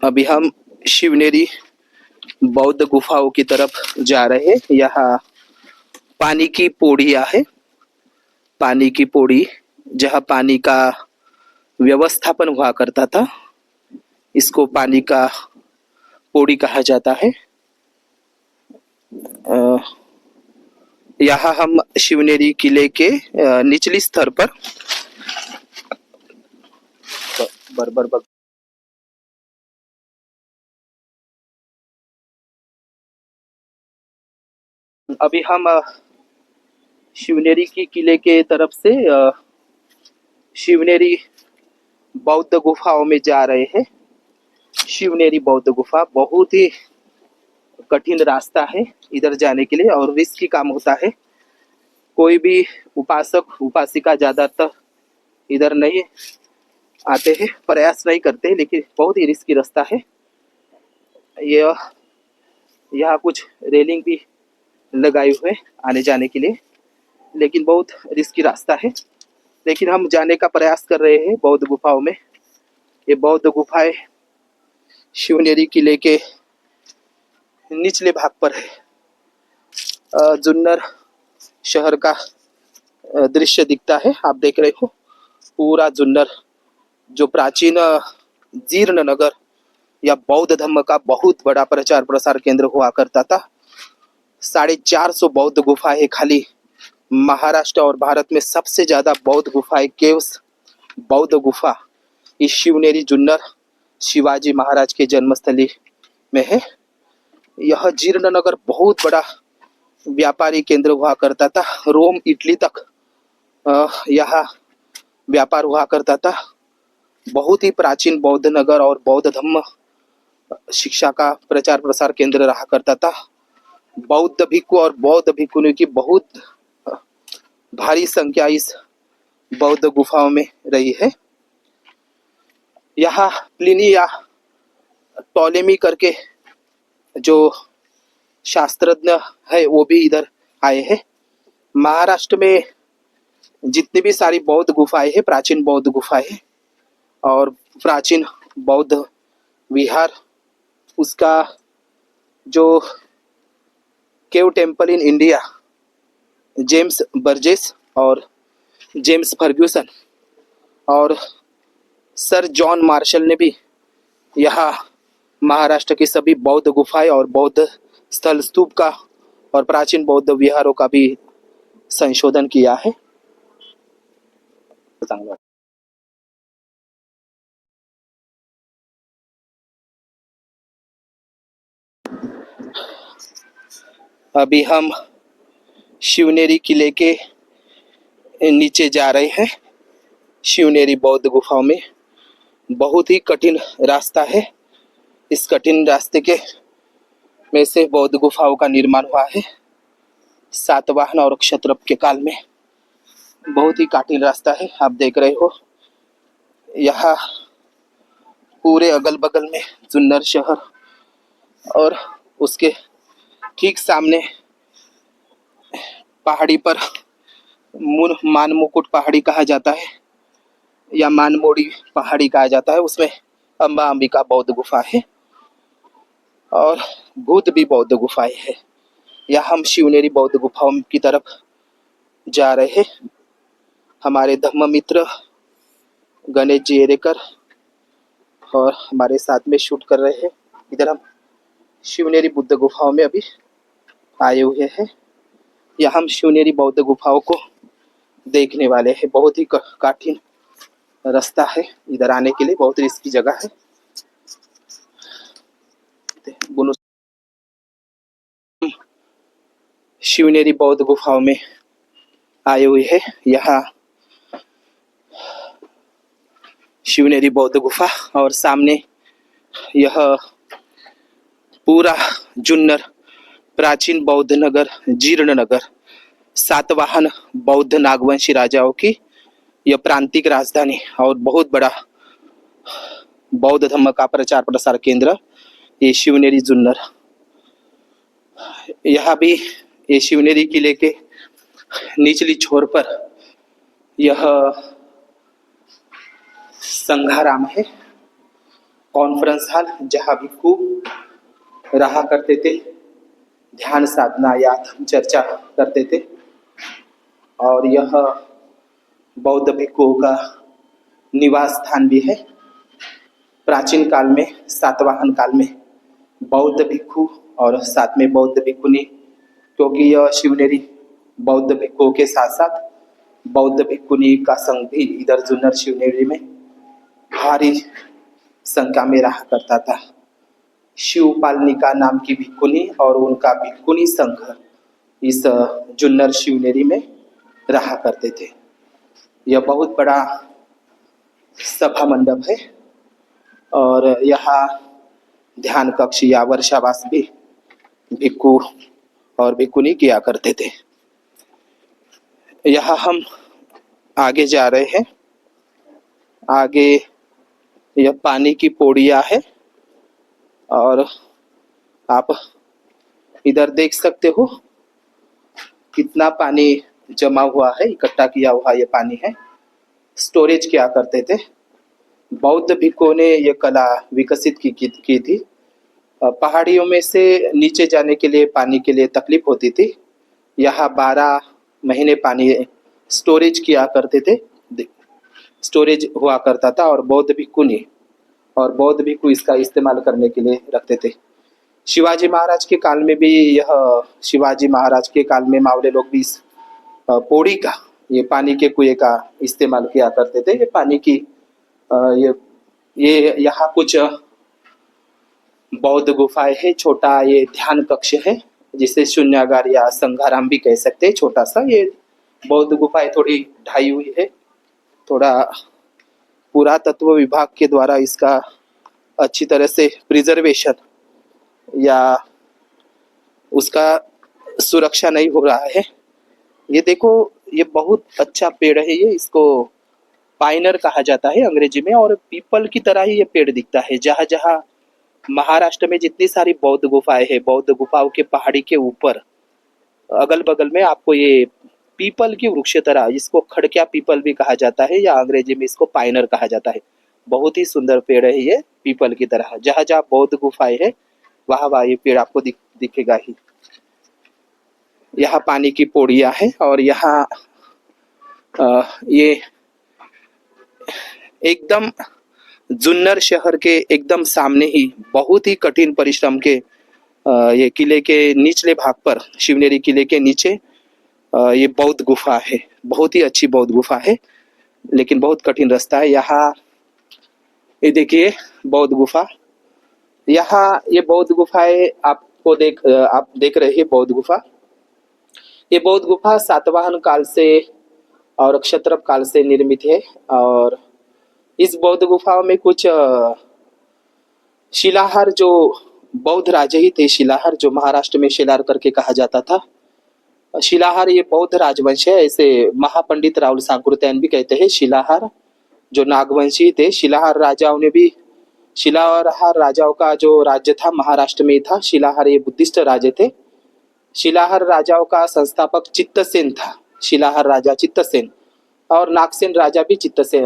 अभी हम शिवनेरी बौद्ध गुफाओं की तरफ जा रहे हैं। यहाँ पानी की पौड़ियाँ है। पानी की पौड़ी, जहाँ पानी का व्यवस्थापन हुआ करता था, इसको पानी का पौड़ी कहा जाता है। यहाँ हम शिवनेरी किले के निचली स्तर पर अभी हम शिवनेरी की किले के तरफ से शिवनेरी बौद्ध गुफाओं में जा रहे हैं। शिवनेरी बौद्ध गुफा बहुत ही कठिन रास्ता है इधर जाने के लिए और रिस्की काम होता है। कोई भी उपासक उपासिका ज्यादातर इधर नहीं आते हैं, प्रयास नहीं करते, लेकिन बहुत ही रिस्की रास्ता है। यहाँ कुछ रेलिंग भी लगाए हुए आने जाने के लिए, लेकिन बहुत रिस्की रास्ता है। लेकिन हम जाने का प्रयास कर रहे हैं बौद्ध गुफाओं में। ये बौद्ध गुफाएं शिवनेरी किले के निचले भाग पर है। जुन्नर शहर का दृश्य दिखता है। आप देख रहे हो पूरा जुन्नर, जो प्राचीन जीर्ण नगर या बौद्ध धर्म का बहुत बड़ा प्रचार प्रसार केंद्र हुआ करता था। 450 बौद्ध गुफाएं खाली महाराष्ट्र और भारत में सबसे ज्यादा बौद्ध गुफाएं, केव्स, बौद्ध गुफा इस शिवनेरी जुन्नर शिवाजी महाराज के जन्मस्थली में है। यह जीर्ण नगर बहुत बड़ा व्यापारी केंद्र हुआ करता था। रोम इटली तक यहाँ व्यापार हुआ करता था। बहुत ही प्राचीन बौद्ध नगर और बौद्ध धम्म शिक्षा का प्रचार प्रसार केंद्र रहा करता था। बौद्ध भिक्खु और बौद्ध भिक्खुनी की बहुत भारी संख्या इस बौद्ध गुफाओं में रही है। यहाँ प्लिनी या टॉलेमी करके जो शास्त्रज्ञ है वो भी इधर आए हैं। महाराष्ट्र में जितनी भी सारी बौद्ध गुफाएं हैं, प्राचीन बौद्ध गुफाएं हैं और प्राचीन बौद्ध विहार, उसका जो cave temple in India, James Burgess और जेम्स फर्ग्यूसन और सर जॉन मार्शल ने भी यहाँ महाराष्ट्र की सभी बौद्ध गुफाएं और बौद्ध स्थल स्तूप का और प्राचीन बौद्ध विहारों का भी संशोधन किया है। अभी हम शिवनेरी किले के नीचे जा रहे हैं। शिवनेरी बौद्ध गुफाओं में बहुत ही कठिन रास्ता है। इस कठिन रास्ते के में से बौद्ध गुफाओं का निर्माण हुआ है सातवाहन और क्षत्रप के काल में। बहुत ही कठिन रास्ता है। आप देख रहे हो यहाँ पूरे अगल बगल में जुन्नर शहर और उसके ठीक सामने पहाड़ी पर मान मुकुट पहाड़ी कहा जाता है या मानमोड़ी पहाड़ी कहा जाता है, उसमें अम्बा अंबिका बौद्ध गुफा है और भूत भी बौद्ध गुफाएं है। यहाँ हम शिवनेरी बौद्ध गुफाओं की तरफ जा रहे हैं। हमारे धम्म मित्र गणेश जी एरेकर और हमारे साथ में शूट कर रहे हैं। इधर हम शिवनेरी बुद्ध गुफाओं में अभी आए हुए हैं। यहाँ हम शिवनेरी बौद्ध गुफाओं को देखने वाले हैं। बहुत ही कठिन रास्ता है इधर आने के लिए, बहुत रिस्की जगह है। शिवनेरी बौद्ध गुफाओं में आए हुए हैं। यहाँ शिवनेरी बौद्ध गुफा और सामने यह पूरा जुन्नर प्राचीन बौद्ध नगर, जीर्ण नगर, सातवाहन बौद्ध नागवंशी राजाओं की यह प्रांतिक राजधानी और बहुत बड़ा बौद्ध धर्म का प्रचार प्रसार केंद्र ये शिवनेरी जुन्नर। यहाँ भी ये शिवनेरी किले के निचली छोर पर यह संघाराम है, कॉन्फ्रेंस हॉल, जहाँ भिक्खु रहा करते थे, ध्यान साधना या चर्चा करते थे। और यह बौद्ध भिक्खुओं का निवास स्थान भी है। प्राचीन काल में, सातवाहन काल में बौद्ध भिक्खु और साथ में बौद्ध भिक्खुनी, क्योंकि यह शिवनेरी बौद्ध भिक्खुओं के साथ साथ बौद्ध भिक्खुनी का संघ भी इधर जुन्नर शिवनेरी में भारी संख्या में रहा करता था। शिवपालनिका नाम की भिक्खुनी और उनका भिक्खुनी संघ इस जुन्नर शिवनेरी में रहा करते थे। यह बहुत बड़ा सभा मंडप है और यहाँ ध्यान कक्ष या वर्षावास भी भिक्खु और भिक्खुनी किया करते थे। यहाँ हम आगे जा रहे हैं। आगे यह पानी की पौड़ियाँ है और आप इधर देख सकते हो कितना पानी जमा हुआ है, इकट्ठा किया हुआ ये पानी है। स्टोरेज किया करते थे। बौद्ध भिक्खुओं ने यह कला विकसित की थी। पहाड़ियों में से नीचे जाने के लिए पानी के लिए तकलीफ होती थी। यहाँ 12 महीने पानी स्टोरेज किया करते थे, स्टोरेज हुआ करता था और बौद्ध भिक्खुनी और बौद्ध भिक्खु इसका इस्तेमाल करने के लिए रखते थे। शिवाजी महाराज के काल में भी शिवाजी महाराज के काल में मावले लोग भी इस पौड़ी का, ये पानी के कुएं का इस्तेमाल किया करते थे। ये पानी की ये ये यहाँ कुछ बौद्ध गुफाएं है, छोटा ये ध्यान कक्ष है जिसे शून्यागार या संघाराम भी कह सकते हैं। छोटा सा ये बौद्ध गुफाएं थोड़ी ढाई हुई है, थोड़ा पुरातत्व विभाग के द्वारा इसका अच्छी तरह से प्रिजर्वेशन या उसका सुरक्षा नहीं हो रहा है। ये देखो, ये बहुत अच्छा पेड़ है, ये इसको पाइनर कहा जाता है अंग्रेजी में, और पीपल की तरह ही ये पेड़ दिखता है। जहाँ जहाँ महाराष्ट्र में जितनी सारी बौद्ध गुफाएं हैं, बौद्ध गुफाओं के पहाड़ी के ऊपर अगल बगल में आपको ये पीपल की वृक्ष तरह, इसको खड़क्या पीपल भी कहा जाता है या अंग्रेजी में इसको पाइनर कहा जाता है। बहुत ही सुंदर पेड़ है ये पीपल की तरह। जहाँ जहाँ बौद्ध गुफाएं है वहाँ वहाँ ये पेड़ आपको दिखेगा ही। यहाँ पानी की पौड़ियाँ है और यहाँ ये एकदम जुन्नर शहर के एकदम सामने ही बहुत ही कठिन परिश्रम के ये किले के निचले भाग पर, शिवनेरी किले के नीचे ये बौद्ध गुफा है। बहुत ही अच्छी बौद्ध गुफा है, लेकिन बहुत कठिन रास्ता है। यहाँ ये देखिए बौद्ध गुफा, यहाँ ये बौद्ध गुफाएं आपको आप देख रहे हैं बौद्ध गुफा। ये बौद्ध गुफा सातवाहन काल से और क्षत्रप काल से निर्मित है, और इस बौद्ध गुफाओं में कुछ शिलाहार, जो बौद्ध राजे ही थे, शिलाहार जो महाराष्ट्र में शिलार करके कहा जाता था। शिलाहार ये बौद्ध राजवंश है, ऐसे महापंडित राहुल सांकृत्यायन भी कहते हैं। शिलाहार जो नागवंशी थे, शिलाहार राजाओं ने भी, शिलाहार राजाओं का जो राज्य था महाराष्ट्र में था। शिलाहार ये बुद्धिस्ट राजे थे। शिलाहार राजाओं का संस्थापक चित्तसेन था, शिलाहार राजा चित्तसेन, और नागसेन राजा भी चित्तसेन,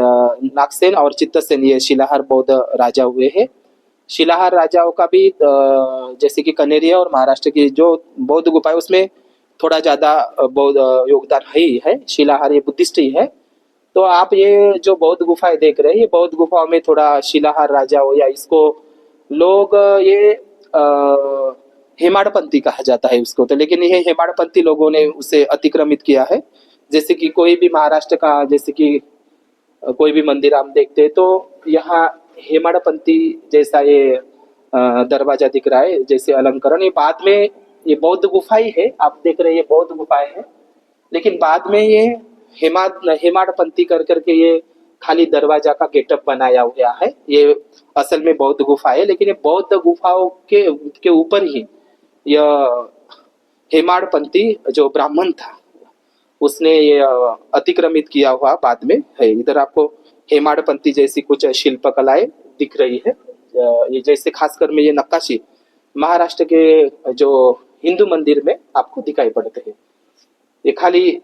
नागसेन और चित्तसेन ये शिलाहार बौद्ध राजा हुए हैं। शिलाहार राजाओं का भी जैसे कि कनेरी और महाराष्ट्र की जो बौद्ध गुफा है उसमें थोड़ा ज्यादा बौद्ध योगदान है। शिलाहार ये बुद्धिस्ट ही है। तो आप ये जो बौद्ध गुफाएं देख रहे हैं, ये बौद्ध गुफाओं में थोड़ा शिलाहार राजा हो, या इसको लोग ये हेमाड़पंथी कहा जाता है उसको, तो लेकिन ये हेमाड़पंथी लोगों ने उसे अतिक्रमित किया है। जैसे कि कोई भी महाराष्ट्र का, जैसे कि कोई भी मंदिर आप देखते हैं तो यहाँ हेमाड़पंथी जैसा ये दरवाजा दिख रहा है, जैसे अलंकरण। ये बाद में ये बौद्ध गुफा ही है, आप देख रहे हैं ये बौद्ध गुफाएं हैं, लेकिन बाद में ये हेमाड़पंथी कर करके ये खाली दरवाजा का गेटअप बनाया हुआ है। ये असल में बौद्ध गुफा है, लेकिन ये बौद्ध गुफाओं के ऊपर ही यह हेमाड़पंथी जो ब्राह्मण था उसने ये अतिक्रमित किया हुआ बाद में है। इधर आपको हेमाड़पंथी जैसी कुछ शिल्पकलाएं दिख रही है। ये जैसे खासकर में ये नक्काशी महाराष्ट्र के जो हिंदू मंदिर में आपको दिखाई पड़ते हैं। ये खाली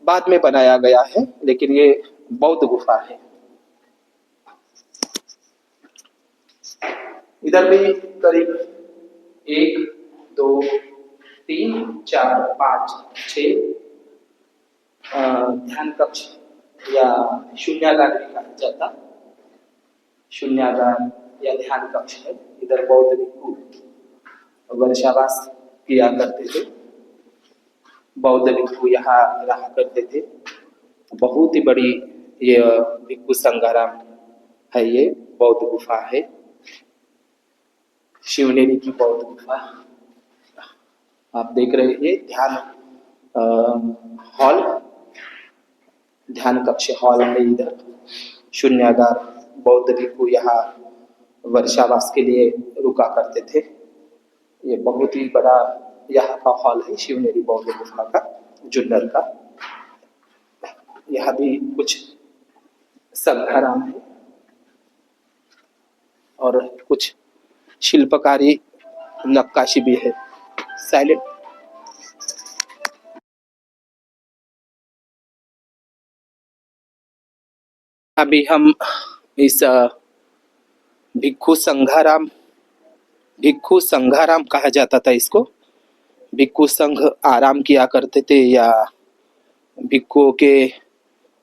बाद में बनाया गया है, लेकिन ये बौद्ध गुफा है। इधर भी करीब 1 2 3 4 5 6 ध्यान कक्ष या शून्यागार भी कहा जाता, शून्यागार या ध्यान कक्ष है। इधर बौद्ध भिक्षु वर्षावास किया करते थे, बौद्ध भिक्षु यहाँ रहा करते थे। बहुत ही बड़ी ये भिक्षु संघाराम है, ये बौद्ध गुफा है, शिवनेरी की बौद्ध गुफा आप देख रहे हैं। ध्यान हॉल, ध्यान कक्ष हॉल है। इधर शून्यागार, बौद्ध भिक्षु यहाँ वर्षावास के लिए रुका करते थे। ये बहुत ही बड़ा यहाँ का हॉल है, शिवनेरी बौद्ध गुफा का, जुन्नर का। यहाँ भी कुछ संघाराम है और कुछ शिल्पकारी नक्काशी भी है। साइलेंट। अभी हम इस भिक्षु संघाराम कहा जाता था इसको। भिक्षु संघ आराम किया करते थे, या भिक्षुओं के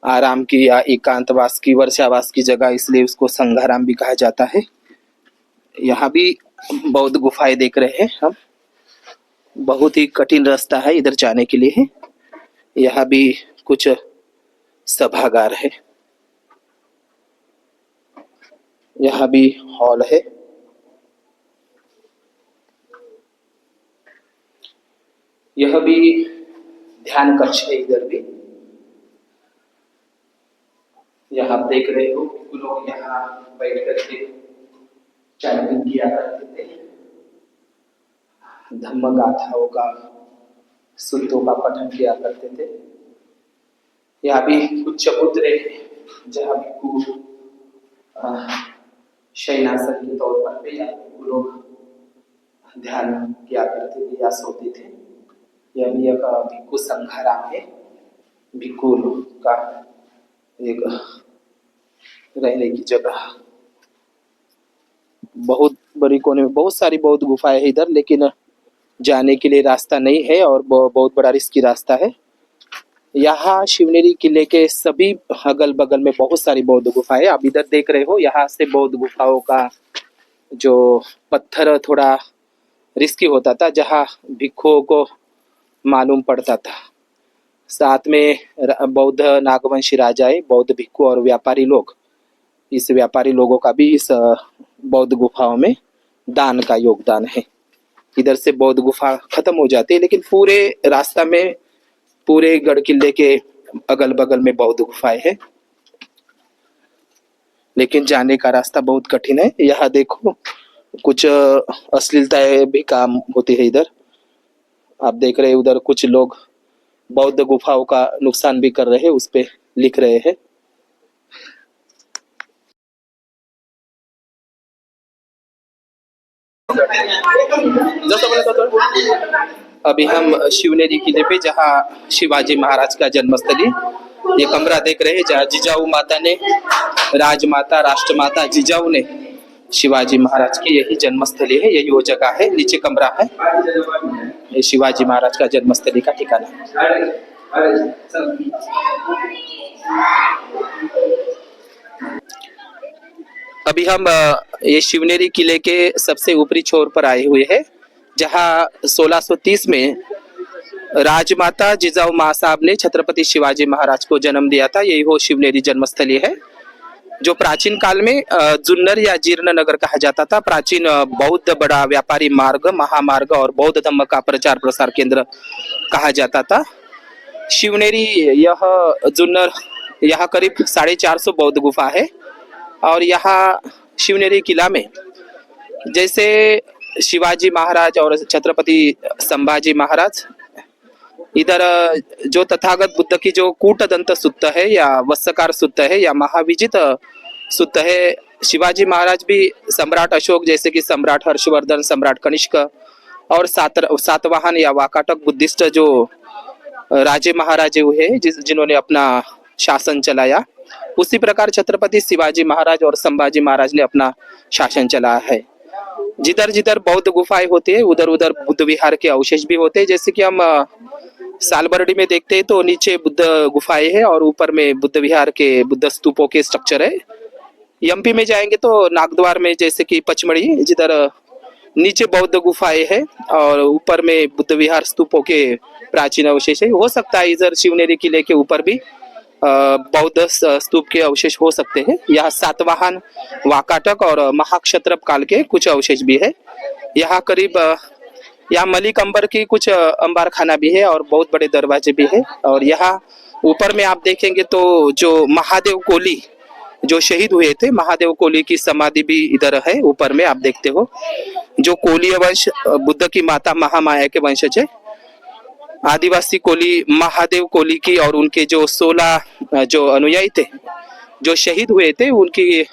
आराम की या एकांतवास की, वर्षावास की जगह, इसलिए उसको संघाराम भी कहा जाता है। यहाँ भी बौद्ध गुफाएं देख रहे हैं हम। बहुत ही कठिन रास्ता है इधर जाने के लिए। यहाँ भी कुछ सभागार है। यहाँ भी हॉल है। यह भी ध्यान कक्ष है। इधर भी यहाँ आप देख रहे हो लोग यहाँ बैठ करके चैंटिंग किया करते थे, धम्म गाथाओं का, सूत्रों का पठन किया करते थे। यहाँ भी कुछ चबूतरे जहाँ भिक्षु शयनासन के तौर पर भी लोग ध्यान किया करते थे या सोते थे। यह भी एक भिक्षु संघाराम है, भिक्षु का एक रहने की जगह। बहुत बड़ी कोने में बहुत सारी बौद्ध गुफाएं है इधर, लेकिन जाने के लिए रास्ता नहीं है और बहुत बड़ा रिस्की रास्ता है। यहाँ शिवनेरी किले के सभी अगल बगल में बहुत सारी बौद्ध गुफाएं आप इधर देख रहे हो। यहाँ से बौद्ध गुफाओं का जो पत्थर थोड़ा रिस्की होता था, जहाँ भिक्षुओं को मालूम पड़ता था। साथ में बौद्ध नागवंशी राजाएं, बौद्ध भिक्षु और व्यापारी लोग, इस व्यापारी लोगों का भी इस बौद्ध गुफाओं में दान का योगदान है। इधर से बौद्ध गुफा खत्म हो जाती है, लेकिन पूरे रास्ता में, पूरे गढ़ किले के अगल बगल में बौद्ध गुफाएं हैं, लेकिन जाने का रास्ता बहुत कठिन है। यहाँ देखो कुछ अश्लीलताएं भी काम होती है इधर। आप देख रहे हैं उधर कुछ लोग बौद्ध गुफाओं का नुकसान भी कर रहे हैं, उस पे लिख रहे हैं। अभी हम शिवनेरी किले पे, जहाँ शिवाजी महाराज का जन्मस्थली, ये कमरा देख रहे हैं जहाँ जिजाऊ माता ने, राजमाता राष्ट्रमाता जिजाऊ ने शिवाजी महाराज की यही जन्मस्थली है, यही वो जगह है। नीचे कमरा है, ये शिवाजी महाराज का जन्मस्थली का ठिकाना है। अभी हम ये शिवनेरी किले के सबसे ऊपरी छोर पर आए हुए हैं, जहाँ 1630 में राजमाता जिजाऊ माँ साहब ने छत्रपति शिवाजी महाराज को जन्म दिया था। यही वो शिवनेरी जन्मस्थली है, जो प्राचीन काल में जुन्नर या जीर्ण नगर कहा जाता था। प्राचीन बौद्ध बड़ा व्यापारी मार्ग, महामार्ग और बौद्ध धर्म का प्रचार प्रसार केंद्र कहा जाता था। शिवनेरी यह जुन्नर, यहाँ करीब 450 बौद्ध गुफा है। और यहाँ शिवनेरी किला में जैसे शिवाजी महाराज और छत्रपति संभाजी महाराज, इधर जो तथागत बुद्ध की जो कूटदंत सुत्त है या वत्सकार सुत्त है या महाविजित सुत्त है, शिवाजी महाराज भी सम्राट अशोक जैसे कि सम्राट हर्षवर्धन, सम्राट कनिष्क और सातवाहन या वाकाटक बुद्धिस्ट जो राजे महाराजे हुए जिन्होंने अपना शासन चलाया, उसी प्रकार छत्रपति शिवाजी महाराज और संभाजी महाराज ने अपना शासन चलाया है। जिधर जिधर बौद्ध गुफाएं होती है उधर उधर बुद्ध विहार के अवशेष भी होते हैं। जैसे कि हम सालबरडी में देखते हैं तो नीचे बुद्ध गुफाएं है और ऊपर में बुद्ध विहार के बुद्ध स्तूपों के स्ट्रक्चर है। एमपी में जाएंगे तो नागद्वार में जैसे कि पचमढ़ी, जिधर नीचे बौद्ध गुफाएं है और ऊपर में बुद्ध विहार स्तूपों के प्राचीन अवशेष है। हो सकता है इधर शिवनेरी किले के ऊपर भी बौद्ध स्तूप के अवशेष हो सकते हैं। यहाँ सातवाहन, वाकाटक और महाक्षत्रप काल के कुछ अवशेष भी है। यहाँ करीब यहाँ मलिक अंबर की कुछ अंबार खाना भी है और बहुत बड़े दरवाजे भी है। और यहाँ ऊपर में आप देखेंगे तो जो महादेव कोली जो शहीद हुए थे, महादेव कोली की समाधि भी इधर है। ऊपर में आप देखते हो जो कोलीय वंश बुद्ध की माता महामाया के वंशज है, आदिवासी कोली महादेव कोली की और उनके जो 16 जो अनुयायी थे जो शहीद हुए थे, उनकी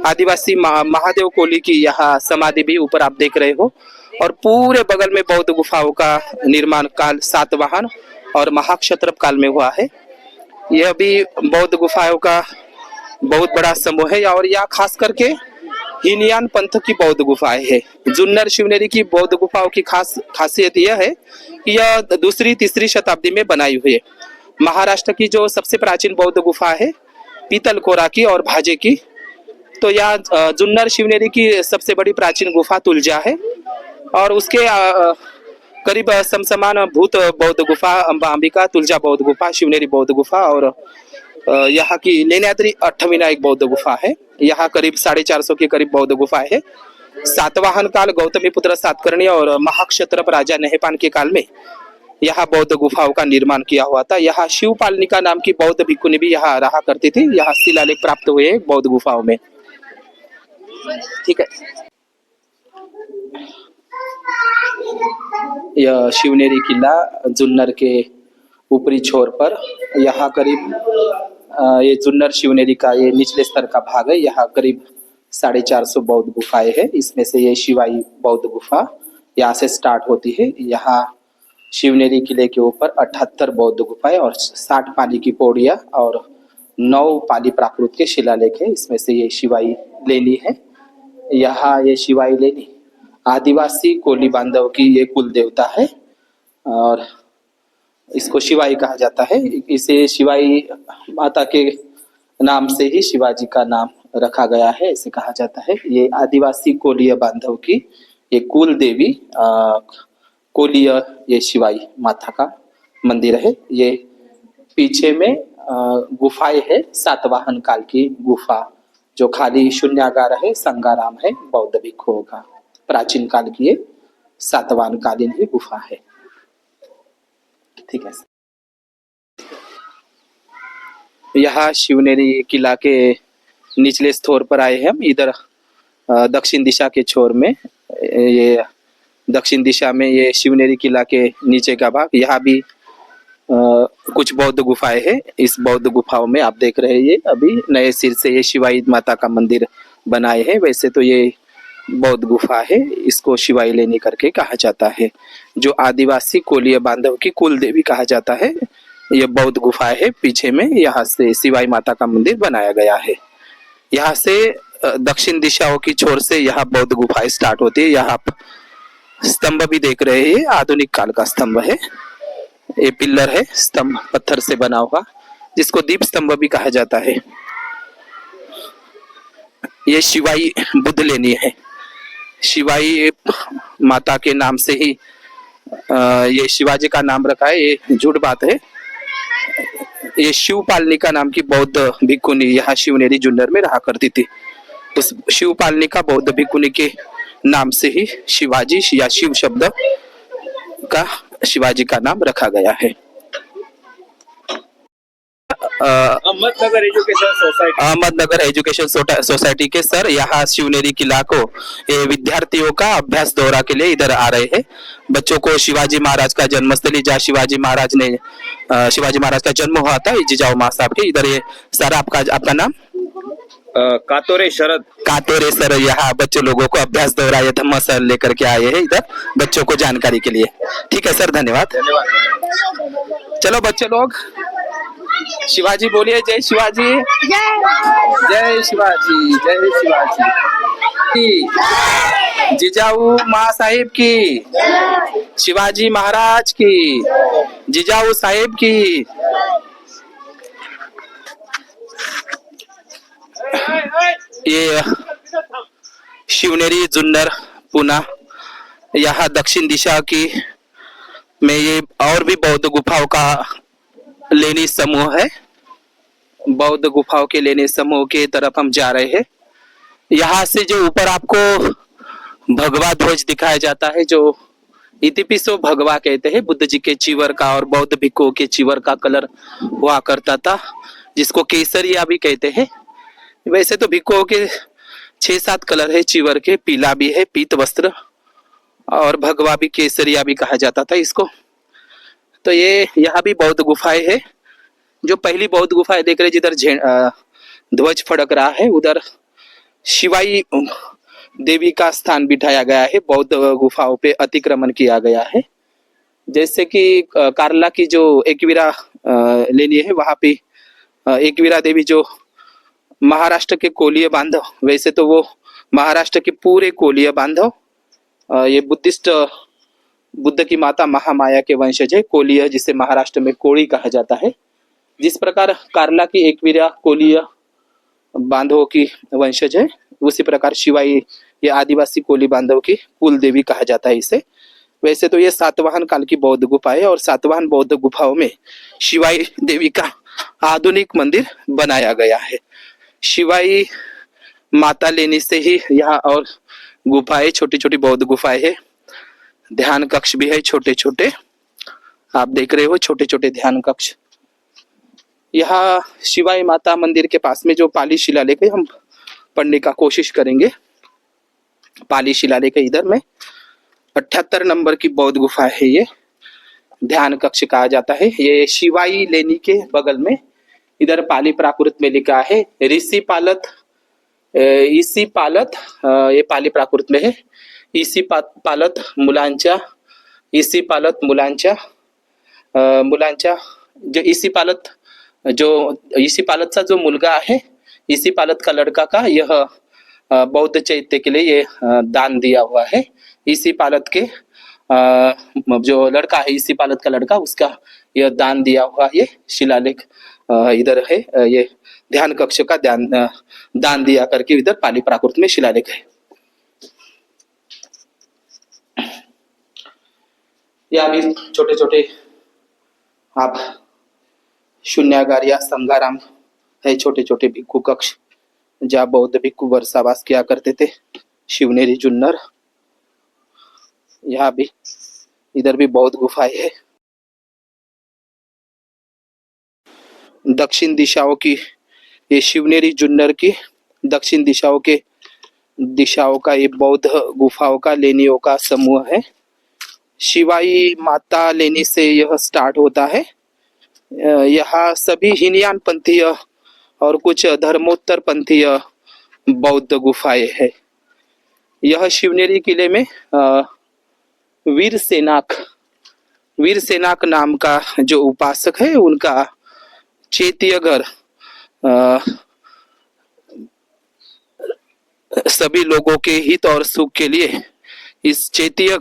आदिवासी महादेव कोली की यहाँ समाधि भी ऊपर आप देख रहे हो। और पूरे बगल में बौद्ध गुफाओं का निर्माण काल सातवाहन और महाक्षत्रप काल में हुआ है। यह भी बौद्ध गुफाओं का बहुत बड़ा समूह है। और यहाँ खास करके हीनयान पंथ की बौद्ध गुफाएं है। जुन्नर शिवनेरी की बौद्ध गुफाओं की खासियत यह है कि यह 2री-3री शताब्दी में बनाई हुई है। महाराष्ट्र की जो सबसे प्राचीन बौद्ध गुफा है पीतलकोरा की और भाजे की, तो यहाँ जुन्नर शिवनेरी की सबसे बड़ी प्राचीन गुफा तुलजा है और उसके करीब समसमान भूत बौद्ध गुफा अंबिका, तुलजा बौद्ध गुफा, शिवनेरी बौद्ध गुफा और यहाँ की लेण्याद्री अष्टविनायक बौद्ध गुफा है। यहाँ करीब 450 के करीब बौद्ध गुफाएं है। सातवाहन काल गौतमी पुत्र सातकर्णी और महाक्षत्रप राजा नहेपान के काल में यहाँ बौद्ध गुफाओं का निर्माण किया हुआ था। यहाँ शिवपालनिका नाम की बौद्ध भिक्षुनी भी यहाँ रहा करती थी। यहाँ शिलालेख प्राप्त हुए बौद्ध गुफाओं में। ठीक है, यह शिवनेरी किला जुन्नर के ऊपरी छोर पर, यहाँ करीब ये जुन्नर शिवनेरी का ये निचले स्तर का भाग है। यहाँ करीब 450 बौद्ध गुफाएं है। इसमें से ये शिवाई बौद्ध गुफा यहाँ से स्टार्ट होती है। यहाँ शिवनेरी किले के ऊपर 78 बौद्ध गुफाएं और 60 पाली की पौड़ियां और 9 पाली प्राकृत के शिलालेख है। इसमें से ये शिवाई लेनी है। यहाँ ये शिवाई लेनी आदिवासी कोली बांधव की ये कुल देवता है और इसको शिवाई कहा जाता है। इसे शिवाई माता के नाम से ही शिवाजी का नाम रखा गया है, ऐसे कहा जाता है। ये आदिवासी कोलीय बांधव की ये कुल देवी कोलीय ये शिवाई माता का मंदिर है। ये पीछे में गुफाएं है, सातवाहन काल की गुफा जो खाली शून्यागार है, संगाराम है बौद्ध भिक्षुओं का। प्राचीन काल की ये सातवाहन कालीन ही गुफा है। ठीक है, यहाँ शिवनेरी किला के निचले छोर पर आए हैं हम। इधर दक्षिण दिशा के छोर में, ये दक्षिण दिशा में ये शिवनेरी किला के नीचे का भाग। यहाँ भी कुछ बौद्ध गुफाएं हैं। इस बौद्ध गुफाओं में आप देख रहे हैं ये अभी नए सिर से ये शिवाई माता का मंदिर बनाए हैं। वैसे तो ये बौद्ध गुफा है, इसको शिवाई लेनी करके कहा जाता है, जो आदिवासी कोलीय बांधव की कुल देवी कहा जाता है। ये बौद्ध गुफा है पीछे में, यहाँ से शिवाई माता का मंदिर बनाया गया है। यहाँ से दक्षिण दिशाओं की छोर से यहाँ बौद्ध गुफाएं स्टार्ट होती है। यहाँ आप स्तंभ भी देख रहे हैं, आधुनिक काल का स्तंभ है। ये पिल्लर है, स्तंभ पत्थर से बना हुआ, जिसको दीप स्तंभ भी कहा जाता है। ये शिवाई बुद्ध लेनी है। शिवाई माता के नाम से ही ये शिवाजी का नाम रखा है, ये झूठ बात है। ये शिवपालनिका नाम की बौद्ध भिक्षुनी यहाँ शिवनेरी जुन्नर में रहा करती थी। उस शिवपालनिका बौद्ध भिक्षुनी के नाम से ही शिवाजी या शिव शब्द का शिवाजी का नाम रखा गया है। अहमदनगर एजुकेशन सोसाइटी के सर यहाँ शिवनेरी किला को ये विद्यार्थियों का अभ्यास दौरा के लिए इधर आ रहे हैं। बच्चों को शिवाजी महाराज का जन्मस्थली जहाँ शिवाजी महाराज का जन्म हुआ था, जिजाऊ माँ साहब के इधर। ये सर आपका नाम? कातोरे शरद। कातोरे सर यहाँ बच्चों लोगों को अभ्यास दौरा ये धम्मा सर लेकर के आए हैं इधर बच्चों को जानकारी के लिए। ठीक है सर, धन्यवाद। चलो बच्चे लोग शिवाजी बोलिए, जय शिवाजी, जय शिवाजी, जय शिवाजी, जिजाऊ माँ साहिब की, शिवाजी महाराज की, जिजाऊ साहिब की। ये शिवनेरी जुन्नर पुणे यहाँ दक्षिण दिशा की में ये और भी बौद्ध गुफाओं का लेनी समूह है। बौद्ध गुफाओं के लेनी समूह के तरफ हम जा रहे हैं। यहाँ से जो ऊपर आपको भगवा ध्वज दिखाया जाता है, जो इतिपिसो भगवा कहते हैं, बुद्ध जी के चीवर का और बौद्ध भिक्षुओं के चीवर का कलर हुआ करता था, जिसको केसरिया भी कहते हैं। वैसे तो भिक्षुओं के 6-7 कलर है चीवर के, पीला भी है पीत वस्त्र, और भगवा भी, केसरिया भी कहा जाता था इसको। तो ये यहाँ भी बौद्ध गुफाएं है। जो पहली बौद्ध गुफाएं देख रहे जिधर ध्वज फड़क रहा है, उधर शिवाई देवी का स्थान बिठाया गया है। बौद्ध गुफाओं पे अतिक्रमण किया गया है। जैसे कि कार्ला की जो एकवीरा लेनी है, वहां पे एकवीरा देवी जो महाराष्ट्र के कोलीय बांधव, वैसे तो वो महाराष्ट्र के पूरे कोलीय बांधव, ये बुद्ध की माता महामाया के वंशज है। कोलीय जिसे महाराष्ट्र में कोड़ी कहा जाता है। जिस प्रकार कार्ला की एकवीरा कोलीय बांधवों की वंशज है, उसी प्रकार शिवाई ये आदिवासी कोली बांधव की कुल देवी कहा जाता है इसे। वैसे तो ये सातवाहन काल की बौद्ध गुफा है और सातवाहन बौद्ध गुफाओं में शिवाई देवी का आधुनिक मंदिर बनाया गया है। शिवाई माता लेनी से ही यहाँ और गुफाएं, छोटी छोटी बौद्ध गुफाएं है। ध्यान कक्ष भी है छोटे छोटे, आप देख रहे हो छोटे छोटे ध्यान कक्ष। यहाँ शिवाई माता मंदिर के पास में जो पाली शिलालेख है, हम पढ़ने का कोशिश करेंगे। पाली शिलालेख है इधर में 78 नंबर की बौद्ध गुफा है, ये ध्यान कक्ष कहा जाता है। ये शिवाई लेनी के बगल में इधर पाली प्राकृत में लिखा है ऋषि पालत, इसी पालत, ये पाली प्राकृत में है। इसी पालत मुलांचा, इसी पालत मुलांचा, मुलांचा जो इसी पालतचा जो मुलगा आहे, इसी पालत का लड़का का यह बौद्ध चैत्य के लिए ये दान दिया हुआ है। इसी पालत के जो लड़का है, इसी पालत का लड़का, उसका यह दान दिया हुआ ये शिलालेख इधर है। ये ध्यान कक्ष का दान दिया करके इधर पाली प्राकृत में शिलालेख है। या भी छोटे छोटे आप शून्यागार या संगाराम है, छोटे छोटे भिक्खू कक्ष जहाँ बौद्ध भिक्खू वर्षावास किया करते थे। शिवनेरी जुन्नर, यहाँ भी इधर भी बौद्ध गुफाएं है। दक्षिण दिशाओं की, ये शिवनेरी जुन्नर की दक्षिण दिशाओं का ये बौद्ध गुफाओं का लेनियों का समूह है। शिवाई माता लेनी से यह स्टार्ट होता है। यहाँ सभी हीनयान पंथीय और कुछ धर्मोत्तर पंथीय बौद्ध गुफाएं है। यह शिवनेरी किले में वीर सेनाक नाम का जो उपासक है, उनका चैत्य घर सभी लोगों के हित और सुख के लिए इस चैत्य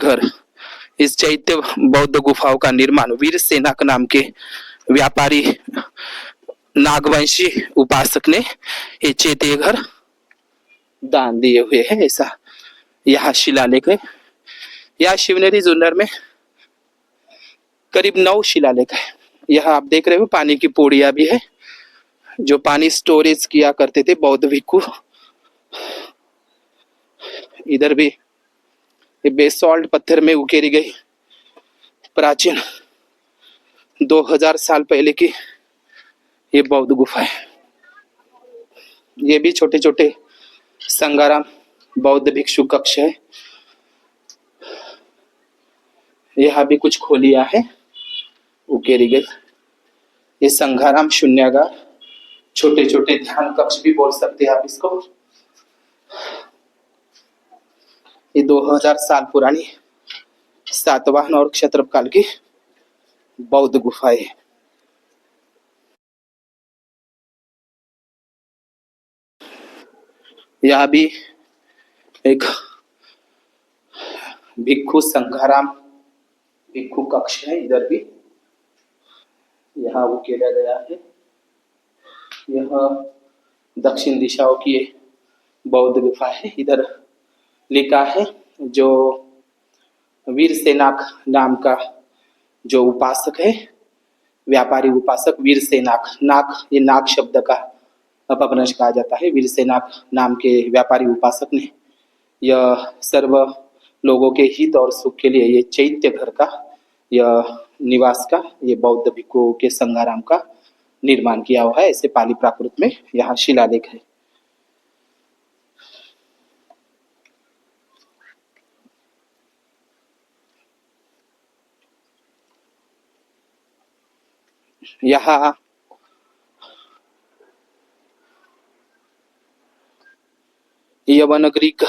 बौद्ध गुफाओं का निर्माण वीर सेनाक नाम के व्यापारी नागवंशी उपासक ने ये चैत्य घर दान दिए हुए हैं, ऐसा यहाँ शिलालेख है। यह शिवनेरी जुन्नर में करीब 9 शिलालेख है। यह आप देख रहे हो पानी की पौड़ियां भी है, जो पानी स्टोरेज किया करते थे बौद्ध भिक्खू। इधर भी बेसॉल्ट पत्थर में उकेरी गई प्राचीन 2000 साल पहले की ये बौद्ध गुफा है। ये भी छोटे छोटे संगाराम बौद्ध भिक्षु कक्ष है। यहाँ भी कुछ खोलियां है उकेरी गई। ये संघाराम शून्यागार, छोटे छोटे ध्यान कक्ष भी बोल सकते हैं आप इसको। ये 2000 साल पुरानी सातवाहन और क्षत्रप काल की बौद्ध गुफाएं। यह भी एक भिक्खु संघाराम भिक्खु कक्ष है। इधर भी यहाँ वो किया गया है। यह दक्षिण दिशाओं की बौद्ध गुफा है। इधर लिखा है जो वीर सेनाक नाम का जो उपासक है, व्यापारी उपासक वीर सेनाक, नाक ये नाग शब्द का अपभ्रंश कहा जाता है। वीर सेनाक नाम के व्यापारी उपासक ने यह सर्व लोगों के हित और सुख के लिए ये चैत्य घर का, यह निवास का, ये बौद्ध भिक्खुओं के संघाराम का निर्माण किया हुआ है। ऐसे पाली प्राकृत में यहाँ शिलालेख है। यहाँ यवन ग्रीक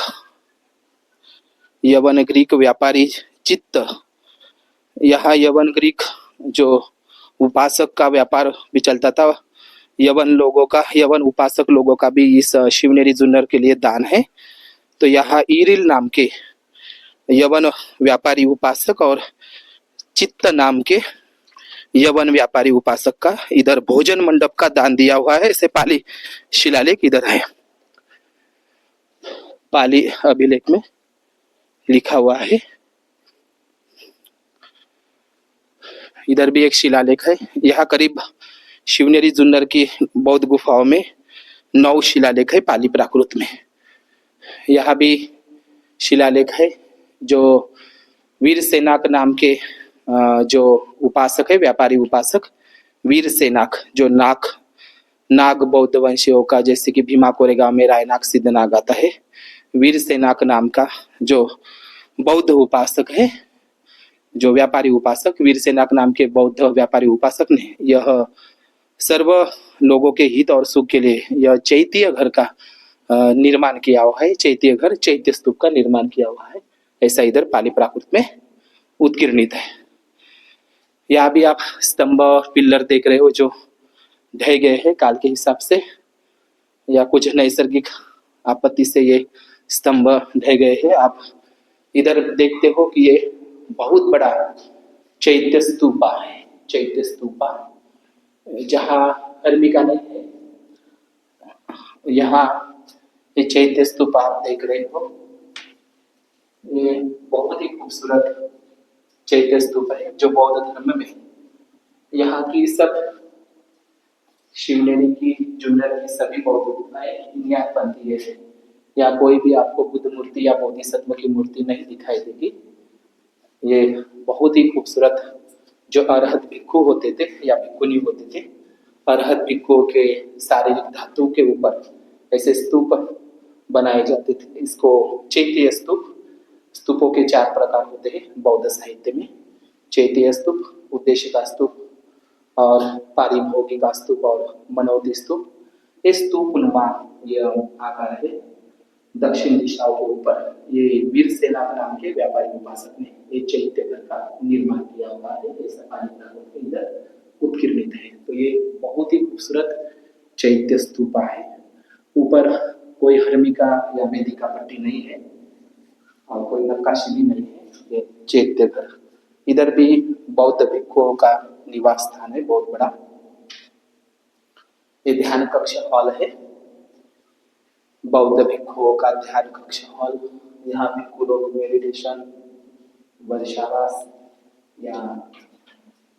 व्यापारी चित्त, यहाँ यवन ग्रीक जो उपासक का व्यापार भी चलता था। यवन उपासक लोगों का भी इस शिवनेरी जुन्नर के लिए दान है। तो यहाँ ईरिल नाम के यवन व्यापारी उपासक और चित्त नाम के यवन व्यापारी उपासक का इधर भोजन मंडप का दान दिया हुआ है। ऐसे पाली शिलालेख इधर है, पाली अभिलेख में लिखा हुआ है। इधर भी एक शिलालेख है। यहाँ करीब शिवनेरी जुन्नर की बौद्ध गुफाओं में 9 शिलालेख है पाली प्राकृत में। यहाँ भी शिलालेख है जो वीर सेनाक नाम के जो उपासक है, व्यापारी उपासक वीर सेनाक, जो नाग बौद्ध वंशियों का, जैसे कि भीमा कोरेगांव में रायनाग सिद्धनाग आता है, वीर सेनाक नाम का जो बौद्ध उपासक है, जो व्यापारी उपासक वीर सेनाक नाम के बौद्ध व्यापारी उपासक ने यह सर्व लोगों के हित और सुख के लिए यह चैत्य घर का निर्माण किया हुआ है। चैत्य घर, चैत्य स्तूप का निर्माण किया हुआ है, ऐसा इधर पाली प्राकृत में उत्कीर्णित है। यहाँ भी आप स्तंभ पिल्लर देख रहे हो जो ढह गए हैं काल के हिसाब से, या कुछ नैसर्गिक आपत्ति से ये स्तंभ ढह गए हैं। आप इधर देखते हो कि ये बहुत बड़ा चैत्य स्तूपा है, चैत्य स्तूपा, जहाँ हर्मिका नहीं है, यहाँ ये चैत्य स्तूपा आप देख रहे हो। ये बहुत ही खूबसूरत चैत्य स्तूप है जो बौद्ध धर्म में, यहाँ की सब शिवनेरी की, जुन्नर की सभी बौद्ध गुफाएं यहाँ बनती है। या कोई भी आपको बुद्ध मूर्ति या बोधिसत्व की मूर्ति नहीं दिखाई देगी। ये बहुत ही खूबसूरत जो अरहत भिक्खु होते थे या भिक्खुनी होते थे, अरहत भिक्खुओं के शारीरिक धातु के ऊपर ऐसे स्तूप बनाए जाते थे। इसको चैत्य स्तूप, स्तूपों के 4 प्रकार होते हैं बौद्ध साहित्य में, चैत्य स्तूप, उद्देशिका स्तूप और पारिभोगिका स्तूप और मनोधि स्तूप। ये स्तूप नुमा ये आकार है दक्षिण दिशाओं के ऊपर। ये वीर सेनाक नाम के व्यापारी उपासक ने ये चैत्य घर का निर्माण किया हुआ है, ऐसा पाली इधर उत्कीर्णित है। तो ये बहुत ही खूबसूरत चैत्य स्तूपा है। ऊपर कोई हर्मिका या वेदिका पट्टी नहीं है और कोई नक्काशी भी नहीं है। ये चैत्य घर, इधर भी बौद्ध भिक्षुओं का निवास स्थान है बहुत बड़ा। ये ध्यान कक्ष हॉल है, बौद्ध भिक्षुओं का ध्यान कक्ष हॉल। यहाँ भिक्षु लोग मेडिटेशन, वर्षावास या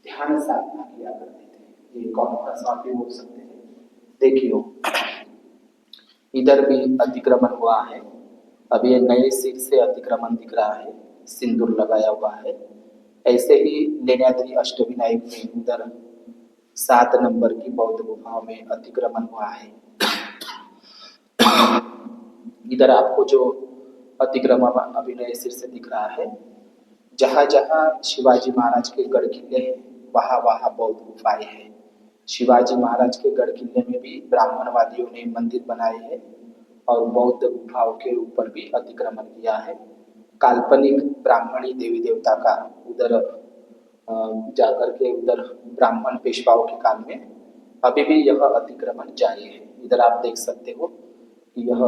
ध्यान साधना किया करते थे। ये कॉन्फ्रेंस आप भी बोल सकते हैं। देखियो इधर भी अतिक्रमण हुआ है, अब ये नए सिर से अतिक्रमण दिख रहा है, सिंदूर लगाया हुआ है। ऐसे ही लेण्याद्री अष्टविनायक में उधर 7 नंबर की बौद्ध गुफाओं में अतिक्रमण हुआ है। इधर आपको जो अतिक्रमण अभी नए सिर से दिख रहा है, जहाँ जहाँ शिवाजी महाराज के गढ़ किले हैं वहाँ वहाँ बौद्ध गुफाएं हैं। शिवाजी महाराज के गढ़ किले में भी ब्राह्मणवादियों ने मंदिर बनाए हैं और बौद्ध गुफाओं के ऊपर भी अतिक्रमण किया है। काल्पनिक ब्राह्मणी देवी देवता का उधर जाकर के उधर ब्राह्मण पेशवाओं के काल में अभी भी यह अतिक्रमण जारी है। इधर आप देख सकते हो कि यह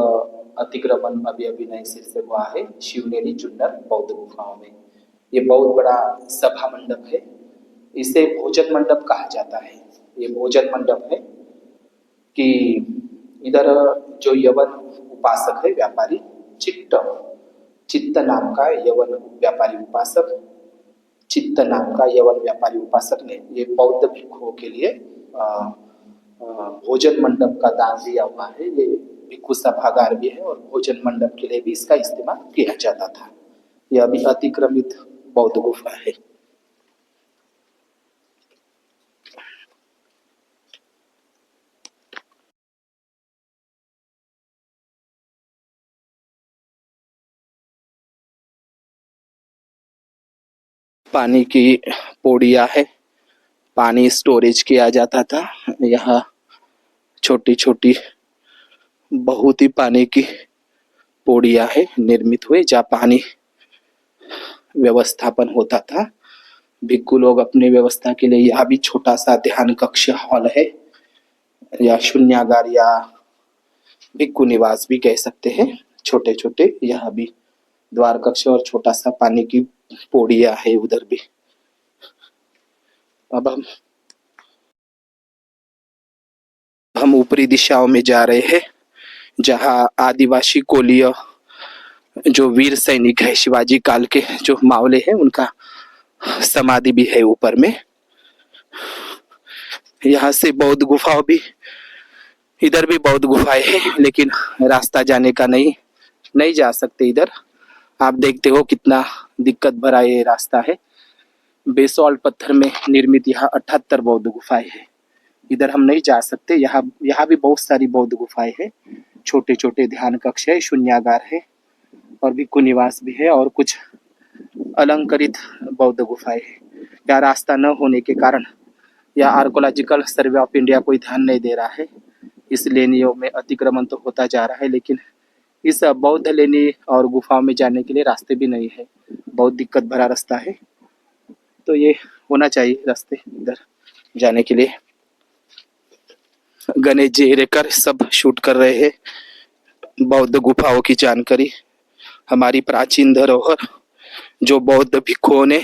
अतिक्रमण अभी अभी नए सिर से हुआ है शिवनेरी जुन्नर बौद्ध गुफाओं में। ये बहुत बड़ा सभा मंडप है, इसे भोजन मंडप कहा जाता है। ये भोजन मंडप है कि इधर जो यवन उपासक है व्यापारी चित्त नाम का यवन व्यापारी उपासक, चित्त नाम का यवन व्यापारी उपासक ने ये बौद्ध भिक्षुओं के लिए भोजन मंडप का दान दिया हुआ है। ये भिक्षु सभागार भी है और भोजन मंडप के लिए भी इसका इस्तेमाल किया जाता था। यह अभी अतिक्रमित बौद्ध गुफा है। पानी की पौड़िया है, पानी स्टोरेज किया जाता था। यहाँ छोटी छोटी बहुत ही पानी की पौड़िया है निर्मित हुए, जहाँ पानी व्यवस्थापन होता था। भिक्षु लोग अपनी व्यवस्था के लिए, यहाँ भी छोटा सा ध्यान कक्ष हॉल है या शून्यागार या भिक्षु निवास भी कह सकते हैं, छोटे छोटे। यहाँ भी द्वार कक्ष और छोटा सा पानी की पौड़िया है उधर भी। अब हम ऊपरी दिशाओं में जा रहे हैं, जहाँ आदिवासी कोलीय जो वीर सैनिक है शिवाजी काल के जो मावले हैं उनका समाधि भी है ऊपर में। यहाँ से बौद्ध गुफाओं भी, इधर भी बौद्ध गुफाएं हैं, लेकिन रास्ता जाने का नहीं जा सकते इधर। आप देखते हो कितना दिक्कत भरा ये रास्ता है। बेसॉल्ट पत्थर में निर्मित यहाँ 78 बौद्ध गुफाएं हैं। इधर हम नहीं जा सकते। यहाँ भी बहुत सारी बौद्ध गुफाएं हैं। छोटे छोटे ध्यान कक्ष है, शून्यागार है और भिक्षु निवास भी है और कुछ अलंकृत बौद्ध गुफाएं हैं। यहाँ रास्ता न होने के कारण या आर्कोलॉजिकल सर्वे ऑफ इंडिया कोई ध्यान नहीं दे रहा है। इस लेनियों में अतिक्रमण तो होता जा रहा है, लेकिन इस बौद्ध लेनी और गुफाओं में जाने के लिए रास्ते भी नहीं है। बहुत दिक्कत भरा रास्ता है, तो ये होना चाहिए रास्ते इधर जाने के लिए। गणेश जी रेकर सब शूट कर रहे हैं बौद्ध गुफाओं की जानकारी, हमारी प्राचीन धरोहर जो बौद्ध भिक्षुओं ने,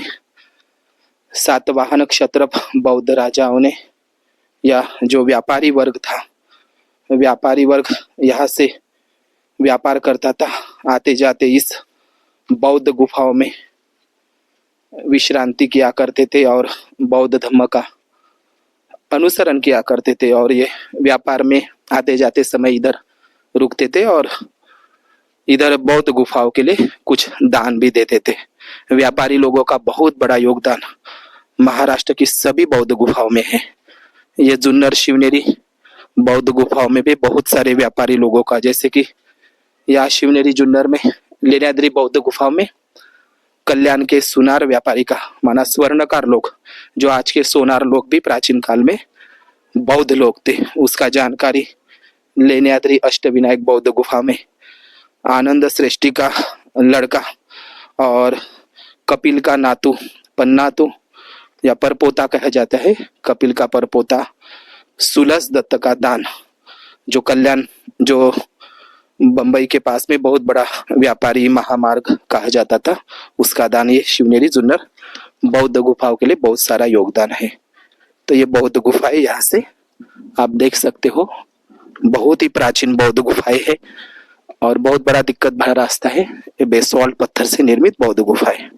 सातवाहन क्षत्रप बौद्ध राजाओं ने, या जो व्यापारी वर्ग था, व्यापारी वर्ग यहाँ से व्यापार करता था, आते जाते इस बौद्ध गुफाओं में विश्रांति किया करते थे और बौद्ध धर्म का अनुसरण किया करते थे। और ये व्यापार में आते जाते समय इधर रुकते थे और इधर बौद्ध गुफाओं के लिए कुछ दान भी देते थे। व्यापारी लोगों का बहुत बड़ा योगदान महाराष्ट्र की सभी बौद्ध गुफाओं में है। ये जुन्नर शिवनेरी बौद्ध गुफाओं में भी बहुत सारे व्यापारी लोगों का, जैसे कि यहाँ शिवनेरी जुन्नर में लेण्याद्री बौद्ध गुफाओं में कल्याण के सुनार व्यापारी का माना स्वर्णकार लोग, जो आज के सोनार लोग भी प्राचीन काल में बौद्ध लोग थे, उसका जानकारी लेण्याद्री अष्टविनायक बौद्ध गुफा में आनंद श्रेष्ठी का लड़का और कपिल का नातू पन्नातू या परपोता कहा जाता है, कपिल का परपोता सुलस दत्त का दान, जो कल्याण, जो बंबई के पास में बहुत बड़ा व्यापारी महामार्ग कहा जाता था, उसका दान ये शिवनेरी जुन्नर बौद्ध गुफाओं के लिए बहुत सारा योगदान है। तो ये बौद्ध गुफाएं यहाँ से आप देख सकते हो, बहुत ही प्राचीन बौद्ध गुफाएं है और बहुत बड़ा दिक्कत भरा रास्ता है। ये बेसॉल्ट पत्थर से निर्मित बौद्ध गुफाएं।